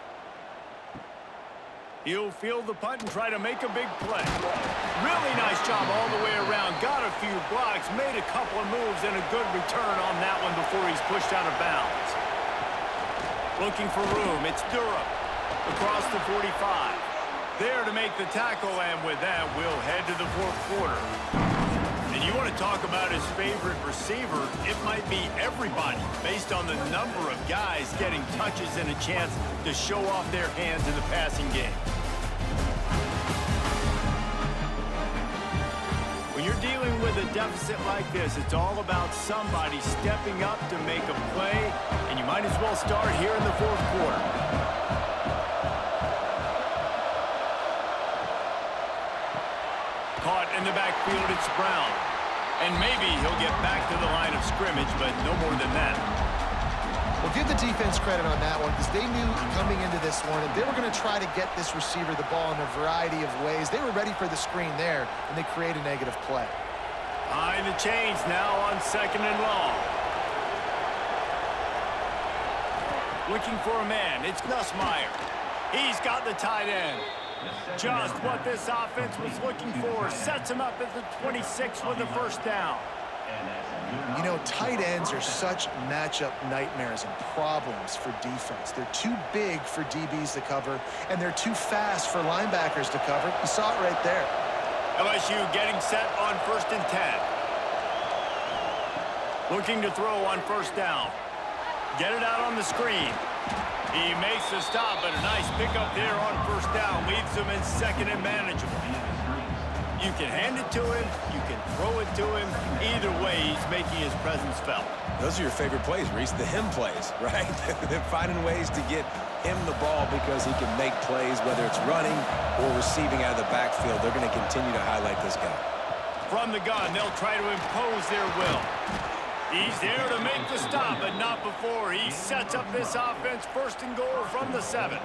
He'll field the punt and try to make a big play. Really nice job all the way around. Got a few blocks, made a couple of moves, and a good return on that one before he's pushed out of bounds. Looking for room. It's Durham across the 45. There to make the tackle, and with that, we'll head to the 4th quarter. And you want to talk about his favorite receiver, it might be everybody based on the number of guys getting touches and a chance to show off their hands in the passing game. When you're dealing with a deficit like this, it's all about somebody stepping up to make a play, and you might as well start here in the 4th quarter. Caught in the backfield, it's Brown. And maybe he'll get back to the line of scrimmage, but no more than that. Well, give the defense credit on that one, because they knew coming into this one that they were going to try to get this receiver the ball in a variety of ways. They were ready for the screen there, and they create a negative play. Behind the chains now on 2nd and long. Looking for a man. It's Nussmeier. He's got the tight end. Just what this offense was looking for. Sets him up at the 26 with the 1st down. You know, tight ends are such matchup nightmares and problems for defense. They're too big for DBs to cover, and they're too fast for linebackers to cover. You saw it right there. LSU getting set on 1st and 10. Looking to throw on 1st down. Get it out on the screen. He makes the stop, but a nice pickup there on 1st down. Leaves him in 2nd and manageable. You can hand it to him. You can throw it to him. Either way, he's making his presence felt. Those are your favorite plays, Reese, the him plays, right? They're finding ways to get him the ball because he can make plays, whether it's running or receiving out of the backfield. They're going to continue to highlight this guy. From the gun, they'll try to impose their will. He's there to make the stop, but not before. He sets up this offense 1st and goal from the 7.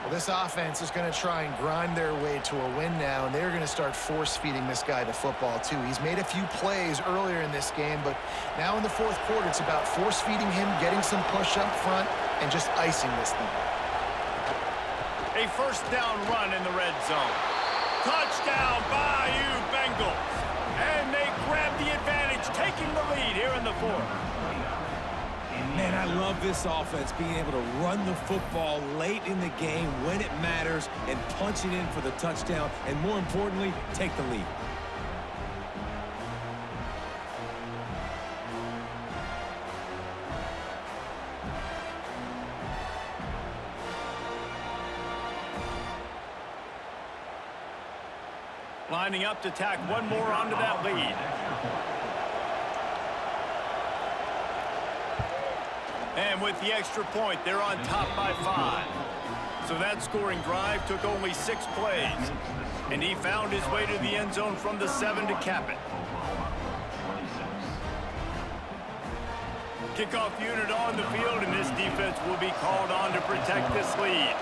Well, this offense is going to try and grind their way to a win now, and they're going to start force-feeding this guy the football, too. He's made a few plays earlier in this game, but now in the 4th quarter, it's about force-feeding him, getting some push up front, and just icing this thing. A 1st down run in the red zone. Touchdown, Bayou Bengals. And they grab the advantage, taking the lead here in the 4th. Man, I love this offense, being able to run the football late in the game when it matters and punch it in for the touchdown, and more importantly, take the lead. Lining up to tack one more onto that lead. And with the extra point, they're on top by 5. So that scoring drive took only 6 plays. And he found his way to the end zone from the 7 to cap it. Kickoff unit on the field, and this defense will be called on to protect this lead.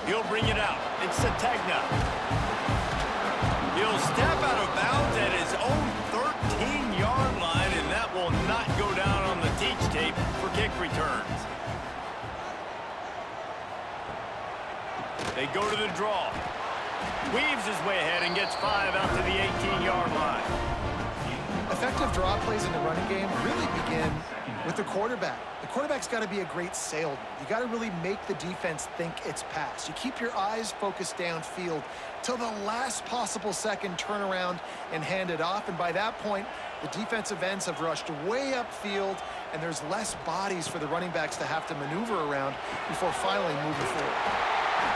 He'll bring it out. It's Sategna. He'll step out of bounds at his own 13-yard line, and that will not go down on the teach tape for kick returns. They go to the draw. Weaves his way ahead and gets 5 out to the 18-yard line. Effective draw plays in the running game really begin with the quarterback's got to be a great salesman. You got to really make the defense think it's pass. You keep your eyes focused downfield till the last possible second, turn around and hand it off. And by that point, the defensive ends have rushed way upfield, and there's less bodies for the running backs to have to maneuver around before finally moving forward.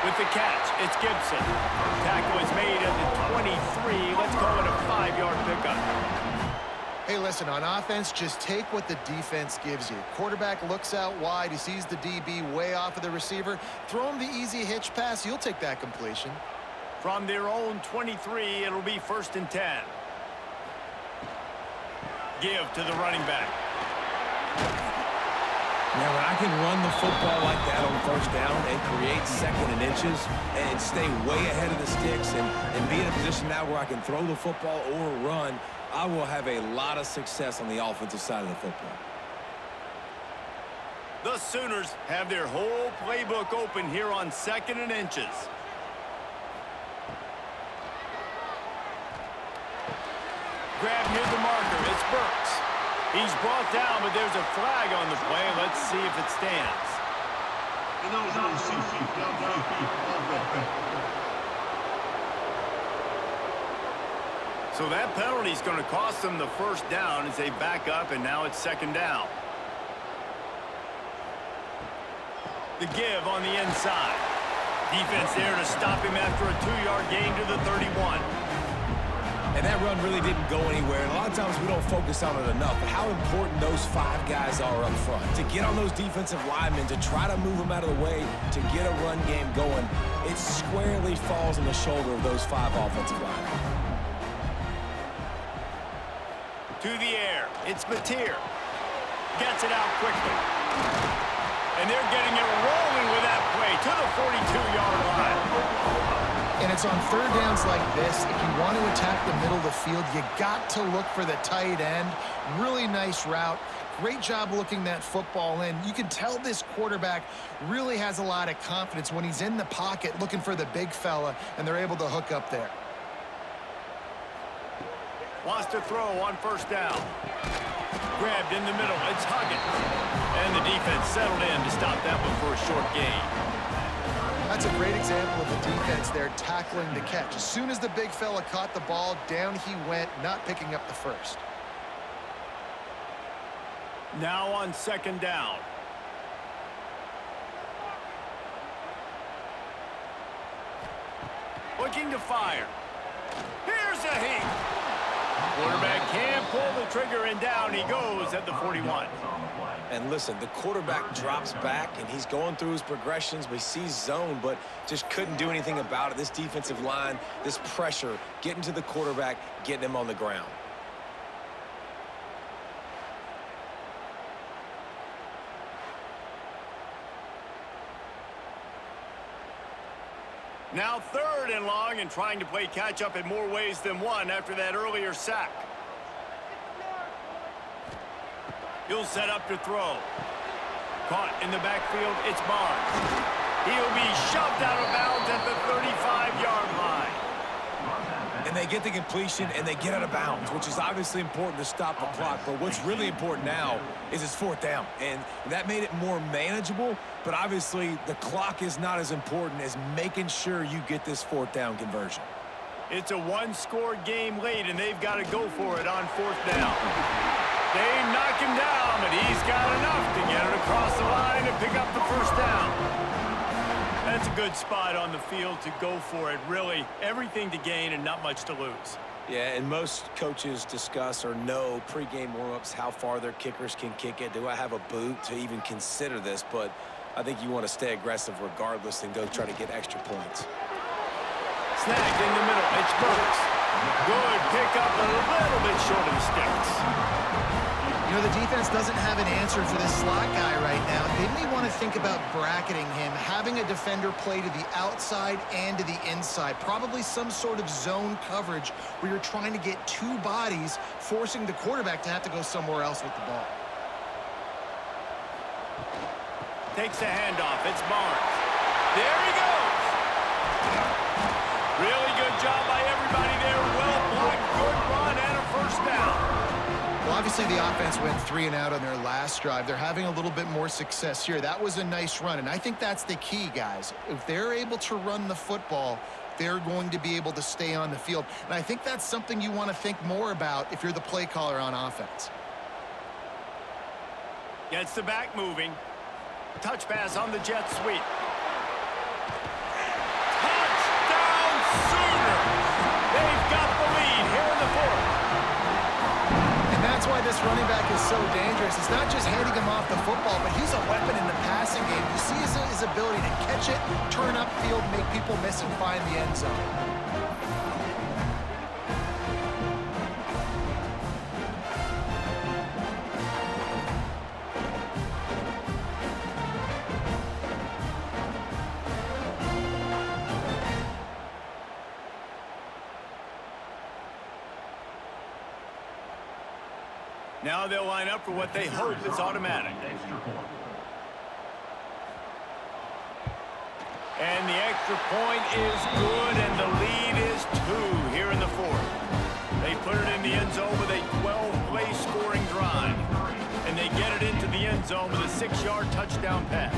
With the catch, it's Gibson. Tackle is made at the 23. Let's call it a 5-yard pickup. Hey, listen, on offense, just take what the defense gives you. Quarterback looks out wide. He sees the DB way off of the receiver. Throw him the easy hitch pass. You'll take that completion. From their own 23, it'll be 1st and 10. Give to the running back. Now, when I can run the football like that on 1st down and create 2nd and inches and stay way ahead of the sticks and be in a position now where I can throw the football or run, I will have a lot of success on the offensive side of the football. The Sooners have their whole playbook open here on 2nd and inches. Grab near the marker. It's Burks. He's brought down, but there's a flag on the play. Let's see if it stands. So that penalty is going to cost them the 1st down as they back up, and now it's 2nd down. The give on the inside. Defense there to stop him after a 2-yard gain to the 31. And that run really didn't go anywhere. And a lot of times we don't focus on it enough. But how important those 5 guys are up front. To get on those defensive linemen, to try to move them out of the way, to get a run game going, it squarely falls on the shoulder of those 5 offensive linemen. To the air. It's Mateer. Gets it out quickly. And they're getting it rolling with that play to the 42-yard line. And it's on 3rd downs like this. If you want to attack the middle of the field, you got to look for the tight end. Really nice route. Great job looking that football in. You can tell this quarterback really has a lot of confidence when he's in the pocket looking for the big fella, and they're able to hook up there. Wants to throw on 1st down. Grabbed in the middle. It's Huggins. And the defense settled in to stop that one for a short gain. That's a great example of the defense there tackling the catch. As soon as the big fella caught the ball, down he went, not picking up the 1st. Now on 2nd down. Looking to fire. Here's a heat. Quarterback can pull the trigger, and down he goes at the 41. And listen, the quarterback drops back, and he's going through his progressions. We see zone, but just couldn't do anything about it. This defensive line, this pressure, getting to the quarterback, getting him on the ground. Now 3rd and long, and trying to play catch-up in more ways than one after that earlier sack. He'll set up to throw. Caught in the backfield, it's Barnes. He'll be shoved out of bounds at the 35-yard line. And they get the completion, and they get out of bounds, which is obviously important to stop the clock. But what's really important now is it's 4th down. And that made it more manageable, but obviously the clock is not as important as making sure you get this 4th down conversion. It's a 1-score game late, and they've got to go for it on 4th down. They knock him down, but he's got enough to get it across the line and pick up the 1st down. That's a good spot on the field to go for it. Really, everything to gain and not much to lose. Yeah, and most coaches discuss or know pregame warm-ups, how far their kickers can kick it. Do I have a boot to even consider this? But I think you want to stay aggressive regardless and go try to get extra points. Snagged in the middle. It's Burks. Good pickup, a little bit short of the Stix. You know, the defense doesn't have an answer for this slot guy right now. They may want to think about bracketing him, having a defender play to the outside and to the inside. Probably some sort of zone coverage where you're trying to get 2 bodies, forcing the quarterback to have to go somewhere else with the ball. Takes the handoff. It's Barnes. There he goes. Really good job by everybody there. Well blocked, good run, and a 1st down. Well, Obviously, the offense went 3 and out on their last drive. They're having a little bit more success here. That was a nice run, and I think that's the key, guys. If they're able to run the football, they're going to be able to stay on the field. And I think that's something you want to think more about if you're the play caller on offense. Gets the back moving. Touch pass on the jet sweep. Touchdown Sooners! They've got the lead here in the fourth. And that's why this running back is so dangerous. It's not just handing him off the football, but he's a weapon in the passing game. You see his ability to catch it, turn upfield, make people miss, and find the end zone. Now they'll line up for what they hope is automatic. And the extra point is good, and the lead is 2 here in the fourth. They put it in the end zone with a 12-play scoring drive. And they get it into the end zone with a 6-yard touchdown pass.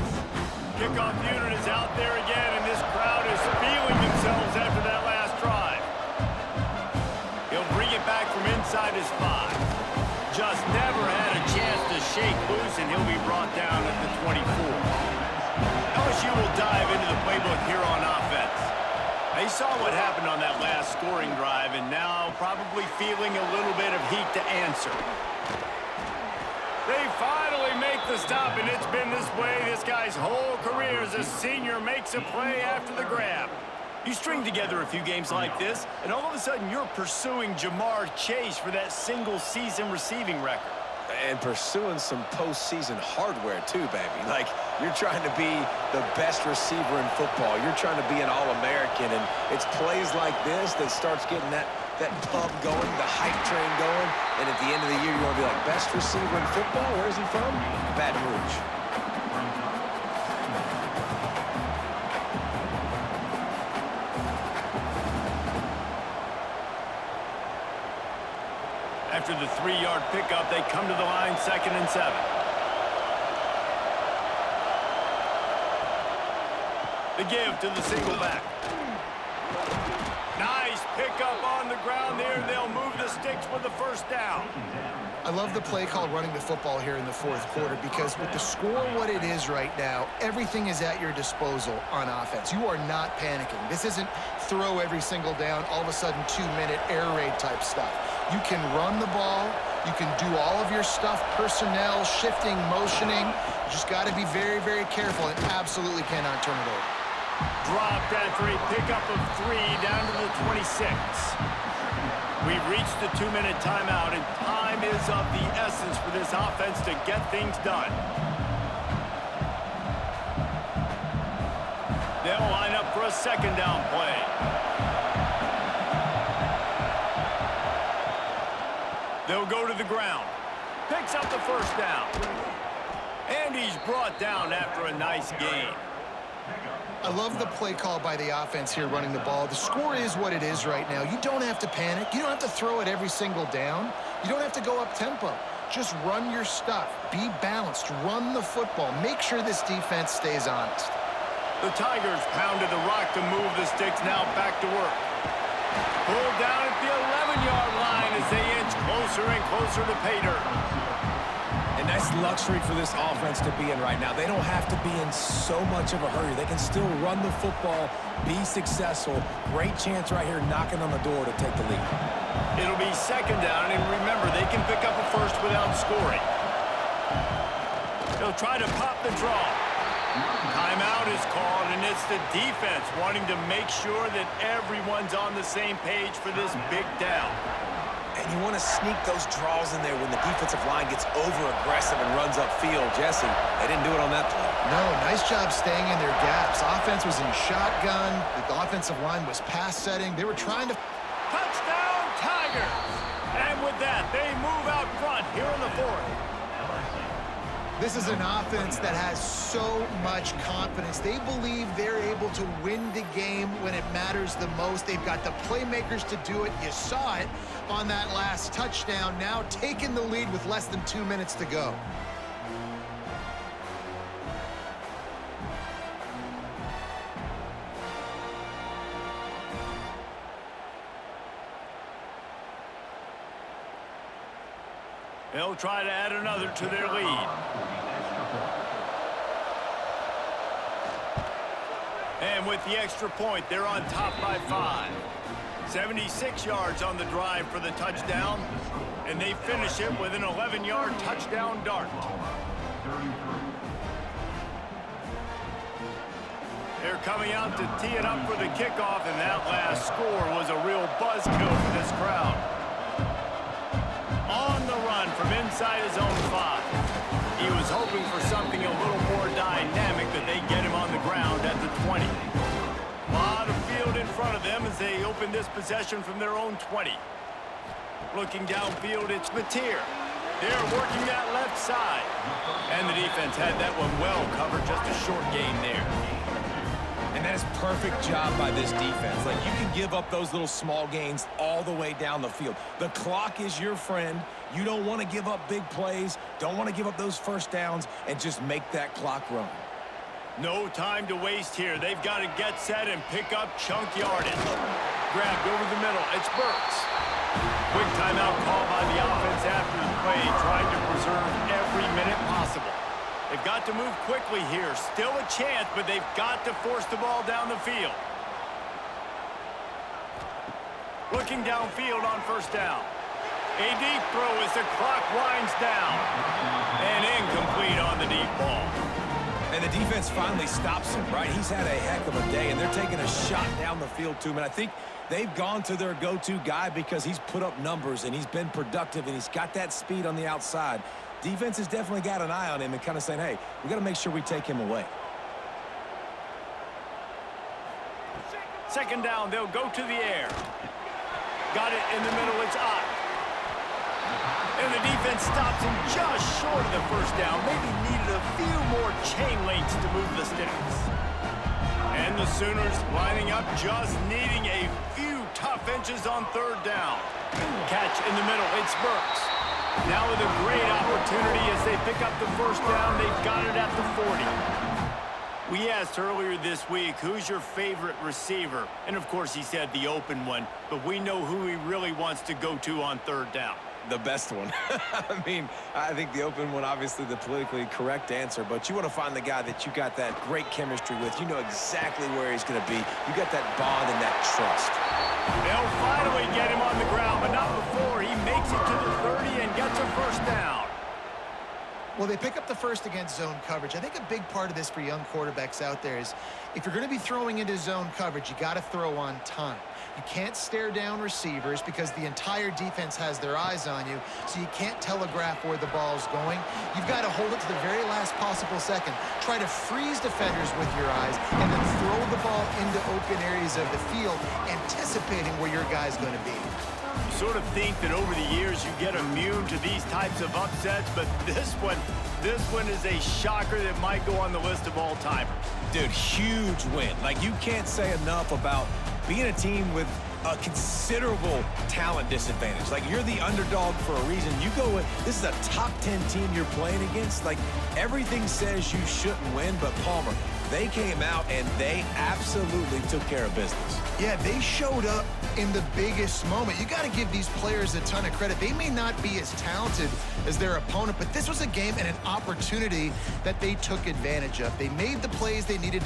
Kickoff unit is out there again, and this crowd is feeling themselves after that last drive. He'll bring it back from inside his 5. Just never had a chance to shake loose, and he'll be brought down at the 24. LSU will dive into the playbook here on offense. They saw what happened on that last scoring drive, and now probably feeling a little bit of heat to answer. They finally make the stop, and it's been this way this guy's whole career as a senior makes a play after the grab. You string together a few games like this, and all of a sudden you're pursuing Jamar Chase for that single-season receiving record. And pursuing some postseason hardware, too, baby. Like, you're trying to be the best receiver in football. You're trying to be an All-American, and it's plays like this that starts getting that pub going, the hype train going, and at the end of the year, you want to be like, best receiver in football? Where is he from? Baton Rouge. After the 3-yard pickup, they come to the line 2nd and 7. The give to the single back. Nice pickup on the ground there. They'll move the Stix with the first down. I love the play call running the football here in the fourth quarter because with the score what it is right now, everything is at your disposal on offense. You are not panicking. This isn't throw every single down, all of a sudden 2-minute air raid type stuff. You can run the ball. You can do all of your stuff, personnel, shifting, motioning. You just got to be very, very careful and absolutely cannot turn it over. Dropped after a pickup of 3 down to the 26. We've reached the 2-minute timeout, and time is of the essence for this offense to get things done. They'll line up for a 2nd down play. They'll go to the ground. Picks up the first down. And he's brought down after a nice gain. I love the play call by the offense here running the ball. The score is what it is right now. You don't have to panic. You don't have to throw it every single down. You don't have to go up tempo. Just run your stuff. Be balanced. Run the football. Make sure this defense stays honest. The Tigers pounded the rock to move the Stix. Now back to work. Pulled down at the 11-yard line as they inch closer and closer to pay dirt. And that's luxury for this offense to be in right now. They don't have to be in so much of a hurry. They can still run the football, be successful. Great chance right here knocking on the door to take the lead. It'll be 2nd down, and remember, they can pick up a first without scoring. They'll try to pop the draw. Timeout is called, and it's the defense wanting to make sure that everyone's on the same page for this big down. And you want to sneak those draws in there when the defensive line gets over-aggressive and runs upfield. Jesse, they didn't do it on that play. No, nice job staying in their gaps. Offense was in shotgun. The offensive line was pass setting. They were trying to... Touchdown, Tigers! And with that, they move out front here in the fourth. This is an offense that has so much confidence. They believe they're able to win the game when it matters the most. They've got the playmakers to do it. You saw it on that last touchdown. Now taking the lead with less than 2 minutes to go. They'll try to add another to their lead. And with the extra point, they're on top by 5. 76 yards on the drive for the touchdown, and they finish it with an 11-yard touchdown dart. They're coming out to tee it up for the kickoff, and that last score was a real buzzkill for this crowd. On the run from inside his own 5. He was hoping for something a little more dynamic, but they get him on the ground at the 20. A lot of field in front of them as they open this possession from their own 20. Looking downfield, it's Mateer. They're working that left side. And the defense had that one well covered, just a short gain there. And that is perfect job by this defense. Like, you can give up those little small gains all the way down the field. The clock is your friend. You don't want to give up big plays, don't want to give up those first downs, and just make that clock run. No time to waste here. They've got to get set and pick up chunk yardage. Grabbed over the middle. It's Burks. Quick timeout call by the offense after the play, trying to preserve every minute possible. They've got to move quickly here. Still a chance, but they've got to force the ball down the field. Looking downfield on first down. A deep throw as the clock winds down. And incomplete on the deep ball. And the defense finally stops him, right? He's had a heck of a day, and they're taking a shot down the field to him. And I think they've gone to their go-to guy because he's put up numbers, and he's been productive, and he's got that speed on the outside. Defense has definitely got an eye on him and kind of saying, hey, we got to make sure we take him away. Second down, they'll go to the air. Got it in the middle, it's Ott. And the defense stops him just short of the first down. Maybe needed a few more chain links to move the sticks. And the Sooners lining up, just needing a few tough inches on third down. Catch in the middle, it's Burks. Now with a great opportunity as they pick up the first down, they've got it at the 40. We asked earlier this week, who's your favorite receiver? And of course he said the open one, but we know who he really wants to go to on third down. The best one. I mean, I think the open one, obviously the politically correct answer, but you want to find the guy that you got that great chemistry with. You know exactly where he's going to be. You got that bond and that trust. They'll finally get him on the ground, but not before he makes it to the 30 and gets a first down. Well, they pick up the first against zone coverage. I think a big part of this for young quarterbacks out there is if you're going to be throwing into zone coverage, you got to throw on time. You can't stare down receivers because the entire defense has their eyes on you, so you can't telegraph where the ball's going. You've got to hold it to the very last possible second. Try to freeze defenders with your eyes and then throw the ball into open areas of the field, anticipating where your guy's going to be. You sort of think that over the years you get immune to these types of upsets, but this one is a shocker that might go on the list of all-timers. Dude, huge win. Like, you can't say enough about being a team with a considerable talent disadvantage. Like, you're the underdog for a reason. You go with, this is a top 10 team you're playing against. Like, everything says you shouldn't win, but Palmer, they came out and they absolutely took care of business. Yeah, they showed up in the biggest moment. You got to give these players a ton of credit. They may not be as talented as their opponent, but this was a game and an opportunity that they took advantage of. They made the plays they needed to